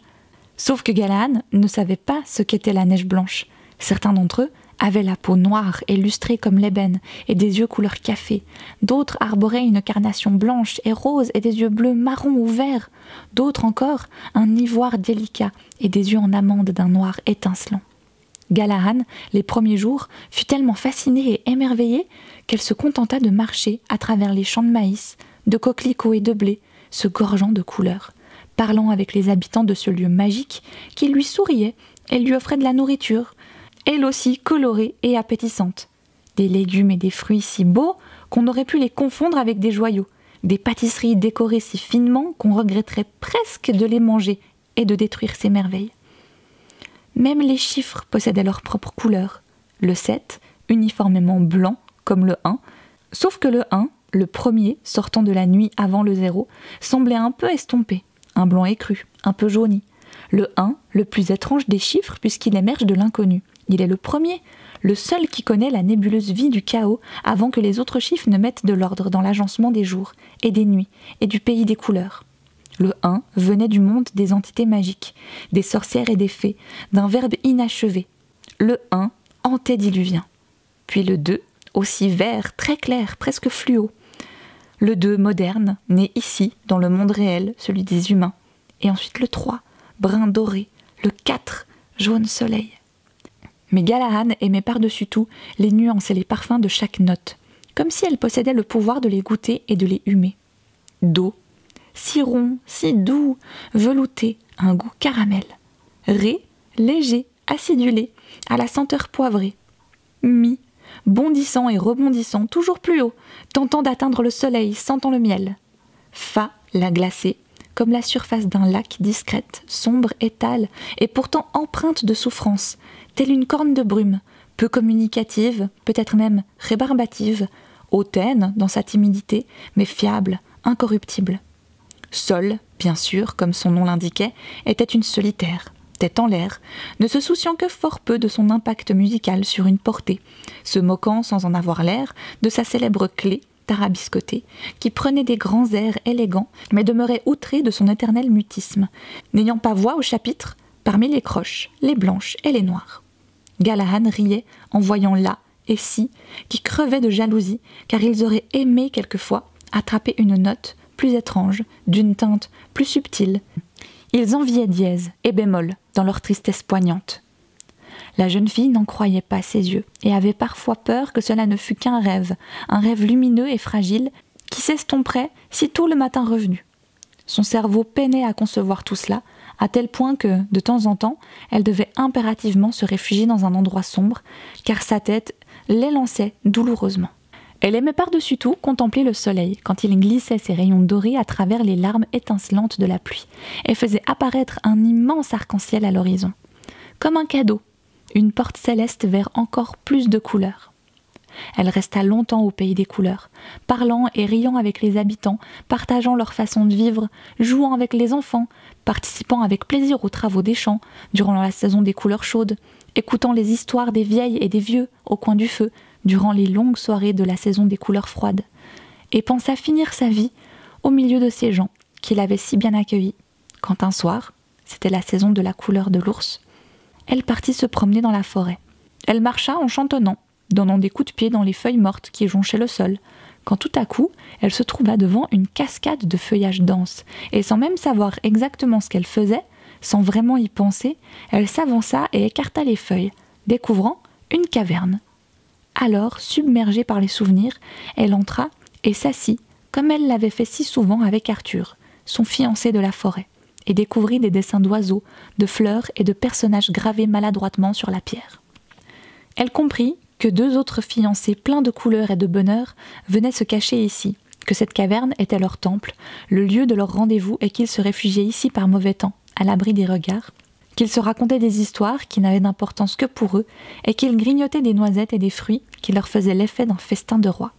Sauf que Galahad ne savait pas ce qu'était la neige blanche. Certains d'entre eux avaient la peau noire et lustrée comme l'ébène et des yeux couleur café. D'autres arboraient une carnation blanche et rose et des yeux bleus marron ou verts. D'autres encore un ivoire délicat et des yeux en amande d'un noir étincelant. Galahad, les premiers jours, fut tellement fascinée et émerveillée qu'elle se contenta de marcher à travers les champs de maïs, de coquelicots et de blé, se gorgeant de couleurs, parlant avec les habitants de ce lieu magique qui lui souriaient et lui offraient de la nourriture, elle aussi colorée et appétissante. Des légumes et des fruits si beaux qu'on aurait pu les confondre avec des joyaux, des pâtisseries décorées si finement qu'on regretterait presque de les manger et de détruire ces merveilles. Même les chiffres possédaient leur propre couleur. Le 7, uniformément blanc, comme le 1, sauf que le 1, le premier, sortant de la nuit avant le 0, semblait un peu estompé, un blanc écru, un peu jauni. Le 1, le plus étrange des chiffres puisqu'il émerge de l'inconnu. Il est le premier, le seul qui connaît la nébuleuse vie du chaos avant que les autres chiffres ne mettent de l'ordre dans l'agencement des jours et des nuits et du pays des couleurs. Le 1 venait du monde des entités magiques, des sorcières et des fées, d'un verbe inachevé. Le 1, antédiluvien. Puis le 2, aussi vert, très clair, presque fluo. Le 2, moderne, né ici, dans le monde réel, celui des humains. Et ensuite le 3, brun doré. Le 4, jaune soleil. Mais Galahad aimait par-dessus tout les nuances et les parfums de chaque note, comme si elle possédait le pouvoir de les goûter et de les humer. Do, si rond, si doux, velouté, un goût caramel. Ré, léger, acidulé, à la senteur poivrée. Mi, bondissant et rebondissant toujours plus haut, tentant d'atteindre le soleil, sentant le miel. Fa, la glacée, comme la surface d'un lac discrète, sombre, étale, et pourtant empreinte de souffrance, telle une corne de brume, peu communicative, peut-être même rébarbative, hautaine dans sa timidité, mais fiable, incorruptible. Sol, bien sûr, comme son nom l'indiquait, était une solitaire, tête en l'air, ne se souciant que fort peu de son impact musical sur une portée, se moquant sans en avoir l'air de sa célèbre clé tarabiscotée, qui prenait des grands airs élégants, mais demeurait outrée de son éternel mutisme, n'ayant pas voix au chapitre parmi les croches, les blanches et les noires. Galahad riait en voyant là et ci, qui crevaient de jalousie, car ils auraient aimé quelquefois attraper une note plus étrange, d'une teinte plus subtile. Ils enviaient dièse et bémol dans leur tristesse poignante. La jeune fille n'en croyait pas ses yeux et avait parfois peur que cela ne fût qu'un rêve, un rêve lumineux et fragile qui s'estomperait sitôt le matin revenu. Son cerveau peinait à concevoir tout cela, à tel point que, de temps en temps, elle devait impérativement se réfugier dans un endroit sombre, car sa tête l'élançait douloureusement. Elle aimait par-dessus tout contempler le soleil quand il glissait ses rayons dorés à travers les larmes étincelantes de la pluie et faisait apparaître un immense arc-en-ciel à l'horizon. Comme un cadeau, une porte céleste vers encore plus de couleurs. Elle resta longtemps au pays des couleurs, parlant et riant avec les habitants, partageant leur façon de vivre, jouant avec les enfants, participant avec plaisir aux travaux des champs durant la saison des couleurs chaudes, écoutant les histoires des vieilles et des vieux au coin du feu durant les longues soirées de la saison des couleurs froides, et pensa finir sa vie au milieu de ces gens qu'il avait si bien accueillis, quand un soir, c'était la saison de la couleur de l'ours, elle partit se promener dans la forêt. Elle marcha en chantonnant, donnant des coups de pied dans les feuilles mortes qui jonchaient le sol, quand tout à coup, elle se trouva devant une cascade de feuillage dense, et sans même savoir exactement ce qu'elle faisait, sans vraiment y penser, elle s'avança et écarta les feuilles, découvrant une caverne. Alors, submergée par les souvenirs, elle entra et s'assit, comme elle l'avait fait si souvent avec Arthur, son fiancé de la forêt, et découvrit des dessins d'oiseaux, de fleurs et de personnages gravés maladroitement sur la pierre. Elle comprit que 2 autres fiancés pleins de couleurs et de bonheur venaient se cacher ici, que cette caverne était leur temple, le lieu de leur rendez-vous et qu'ils se réfugiaient ici par mauvais temps, à l'abri des regards, qu'ils se racontaient des histoires qui n'avaient d'importance que pour eux et qu'ils grignotaient des noisettes et des fruits qui leur faisaient l'effet d'un festin de roi.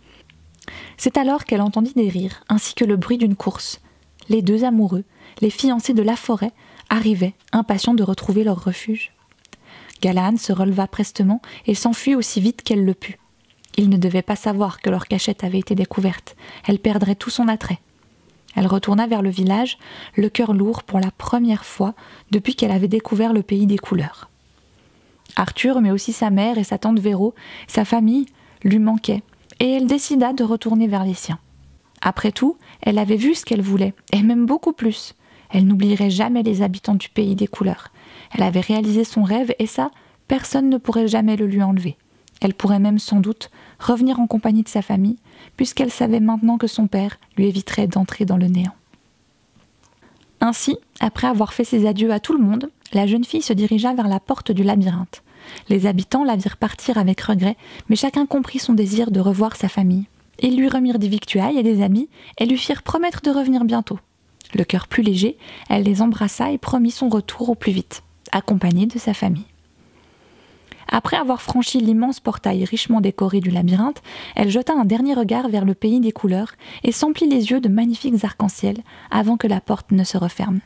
C'est alors qu'elle entendit des rires ainsi que le bruit d'une course. Les 2 amoureux, les fiancés de la forêt, arrivaient, impatients de retrouver leur refuge. Galahad se releva prestement et s'enfuit aussi vite qu'elle le put. Il ne devait pas savoir que leur cachette avait été découverte. Elle perdrait tout son attrait. Elle retourna vers le village, le cœur lourd pour la première fois depuis qu'elle avait découvert le pays des couleurs. Arthur, mais aussi sa mère et sa tante Véro, sa famille, lui manquaient, et elle décida de retourner vers les siens. Après tout, elle avait vu ce qu'elle voulait, et même beaucoup plus. Elle n'oublierait jamais les habitants du pays des couleurs. Elle avait réalisé son rêve, et ça, personne ne pourrait jamais le lui enlever. Elle pourrait même sans doute revenir en compagnie de sa famille, puisqu'elle savait maintenant que son père lui éviterait d'entrer dans le néant. Ainsi, après avoir fait ses adieux à tout le monde, la jeune fille se dirigea vers la porte du labyrinthe. Les habitants la virent partir avec regret, mais chacun comprit son désir de revoir sa famille. Ils lui remirent des victuailles et des habits et lui firent promettre de revenir bientôt. Le cœur plus léger, elle les embrassa et promit son retour au plus vite, accompagnée de sa famille. Après avoir franchi l'immense portail richement décoré du labyrinthe, elle jeta un dernier regard vers le pays des couleurs et s'emplit les yeux de magnifiques arcs-en-ciel avant que la porte ne se referme.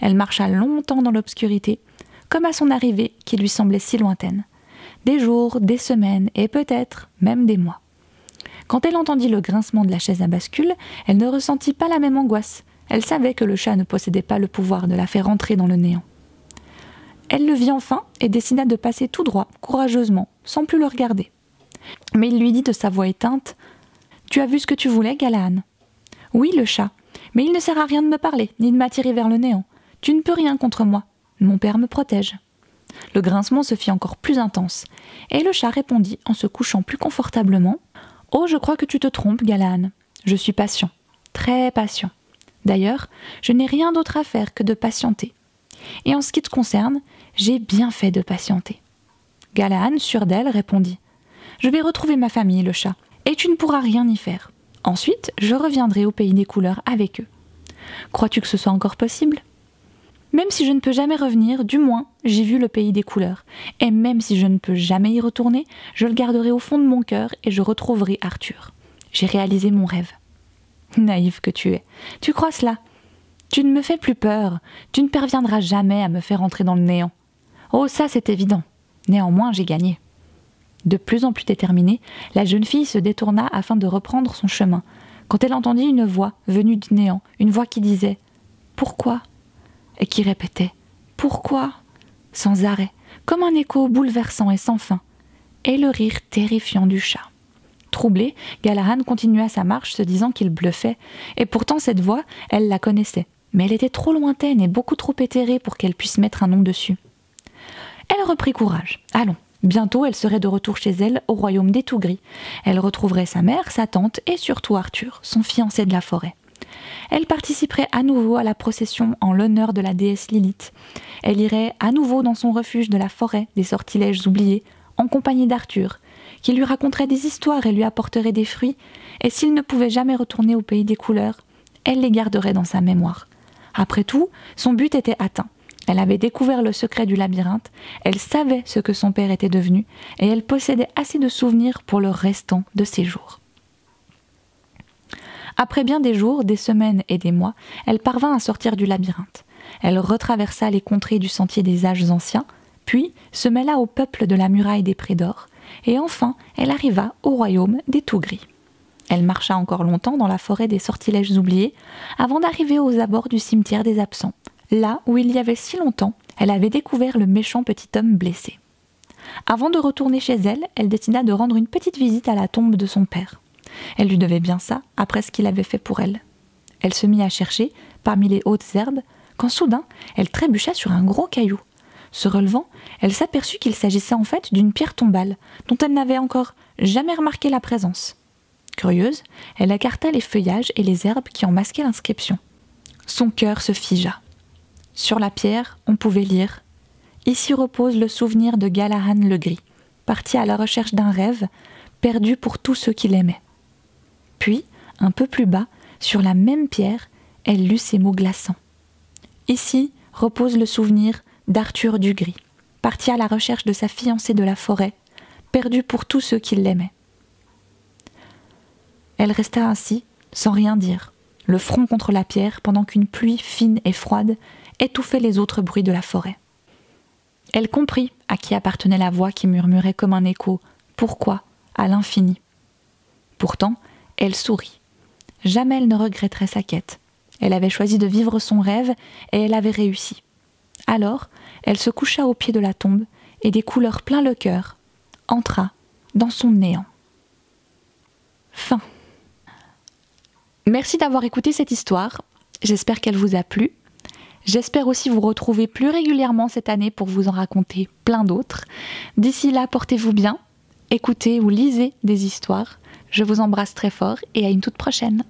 Elle marcha longtemps dans l'obscurité, comme à son arrivée qui lui semblait si lointaine. Des jours, des semaines et peut-être même des mois. Quand elle entendit le grincement de la chaise à bascule, elle ne ressentit pas la même angoisse. Elle savait que le chat ne possédait pas le pouvoir de la faire entrer dans le néant. Elle le vit enfin et décida de passer tout droit, courageusement, sans plus le regarder. Mais il lui dit de sa voix éteinte « Tu as vu ce que tu voulais, Galahad ?»« Oui, le chat, mais il ne sert à rien de me parler, ni de m'attirer vers le néant. Tu ne peux rien contre moi. Mon père me protège. » Le grincement se fit encore plus intense, et le chat répondit en se couchant plus confortablement « Oh, je crois que tu te trompes, Galahad. Je suis patient, très patient. D'ailleurs, je n'ai rien d'autre à faire que de patienter. Et en ce qui te concerne, j'ai bien fait de patienter. » Galahad, sûr d'elle, répondit « Je vais retrouver ma famille, le chat, et tu ne pourras rien y faire. Ensuite, je reviendrai au pays des couleurs avec eux. Crois-tu que ce soit encore possible ? » « Même si je ne peux jamais revenir, du moins, j'ai vu le pays des couleurs. Et même si je ne peux jamais y retourner, je le garderai au fond de mon cœur et je retrouverai Arthur. J'ai réalisé mon rêve. Naïve que tu es. Tu crois cela? Tu ne me fais plus peur. Tu ne parviendras jamais à me faire entrer dans le néant. Oh, ça c'est évident. Néanmoins, j'ai gagné. De plus en plus déterminée, la jeune fille se détourna afin de reprendre son chemin, quand elle entendit une voix venue du néant, une voix qui disait « Pourquoi ?» et qui répétait « Pourquoi ?» sans arrêt, comme un écho bouleversant et sans fin, et le rire terrifiant du chat. Troublé, Galahad continua sa marche se disant qu'il bluffait, et pourtant cette voix, elle la connaissait, mais elle était trop lointaine et beaucoup trop éthérée pour qu'elle puisse mettre un nom dessus. Elle reprit courage. Allons, bientôt elle serait de retour chez elle au royaume des Tout-Gris. Elle retrouverait sa mère, sa tante et surtout Arthur, son fiancé de la forêt. Elle participerait à nouveau à la procession en l'honneur de la déesse Lilith. Elle irait à nouveau dans son refuge de la forêt des sortilèges oubliés, en compagnie d'Arthur, qui lui raconterait des histoires et lui apporterait des fruits, et s'il ne pouvait jamais retourner au pays des couleurs, elle les garderait dans sa mémoire. Après tout, son but était atteint. Elle avait découvert le secret du labyrinthe, elle savait ce que son père était devenu, et elle possédait assez de souvenirs pour le restant de ses jours. Après bien des jours, des semaines et des mois, elle parvint à sortir du labyrinthe. Elle retraversa les contrées du sentier des âges anciens, puis se mêla au peuple de la muraille des Prés d'Or, et enfin elle arriva au royaume des Tout-Gris. Elle marcha encore longtemps dans la forêt des sortilèges oubliés, avant d'arriver aux abords du cimetière des absents, là où il y avait si longtemps, elle avait découvert le méchant petit homme blessé. Avant de retourner chez elle, elle décida de rendre une petite visite à la tombe de son père. Elle lui devait bien ça, après ce qu'il avait fait pour elle. Elle se mit à chercher, parmi les hautes herbes, quand soudain, elle trébucha sur un gros caillou. Se relevant, elle s'aperçut qu'il s'agissait en fait d'une pierre tombale, dont elle n'avait encore jamais remarqué la présence. Curieuse, elle écarta les feuillages et les herbes qui en masquaient l'inscription. Son cœur se figea. Sur la pierre, on pouvait lire « Ici repose le souvenir de Galahad le Gris, parti à la recherche d'un rêve, perdu pour tous ceux qui l'aimaient. » Puis, un peu plus bas, sur la même pierre, elle lut ces mots glaçants. « Ici repose le souvenir d'Arthur du Gris, parti à la recherche de sa fiancée de la forêt, perdu pour tous ceux qui l'aimaient. » Elle resta ainsi, sans rien dire, le front contre la pierre, pendant qu'une pluie fine et froide étouffait les autres bruits de la forêt. Elle comprit à qui appartenait la voix qui murmurait comme un écho « Pourquoi ?» à l'infini. Pourtant, elle sourit. Jamais elle ne regretterait sa quête. Elle avait choisi de vivre son rêve et elle avait réussi. Alors, elle se coucha au pied de la tombe et des couleurs plein le cœur, entra dans son néant. Fin. Merci d'avoir écouté cette histoire. J'espère qu'elle vous a plu. J'espère aussi vous retrouver plus régulièrement cette année pour vous en raconter plein d'autres. D'ici là, portez-vous bien, écoutez ou lisez des histoires. Je vous embrasse très fort et à une toute prochaine.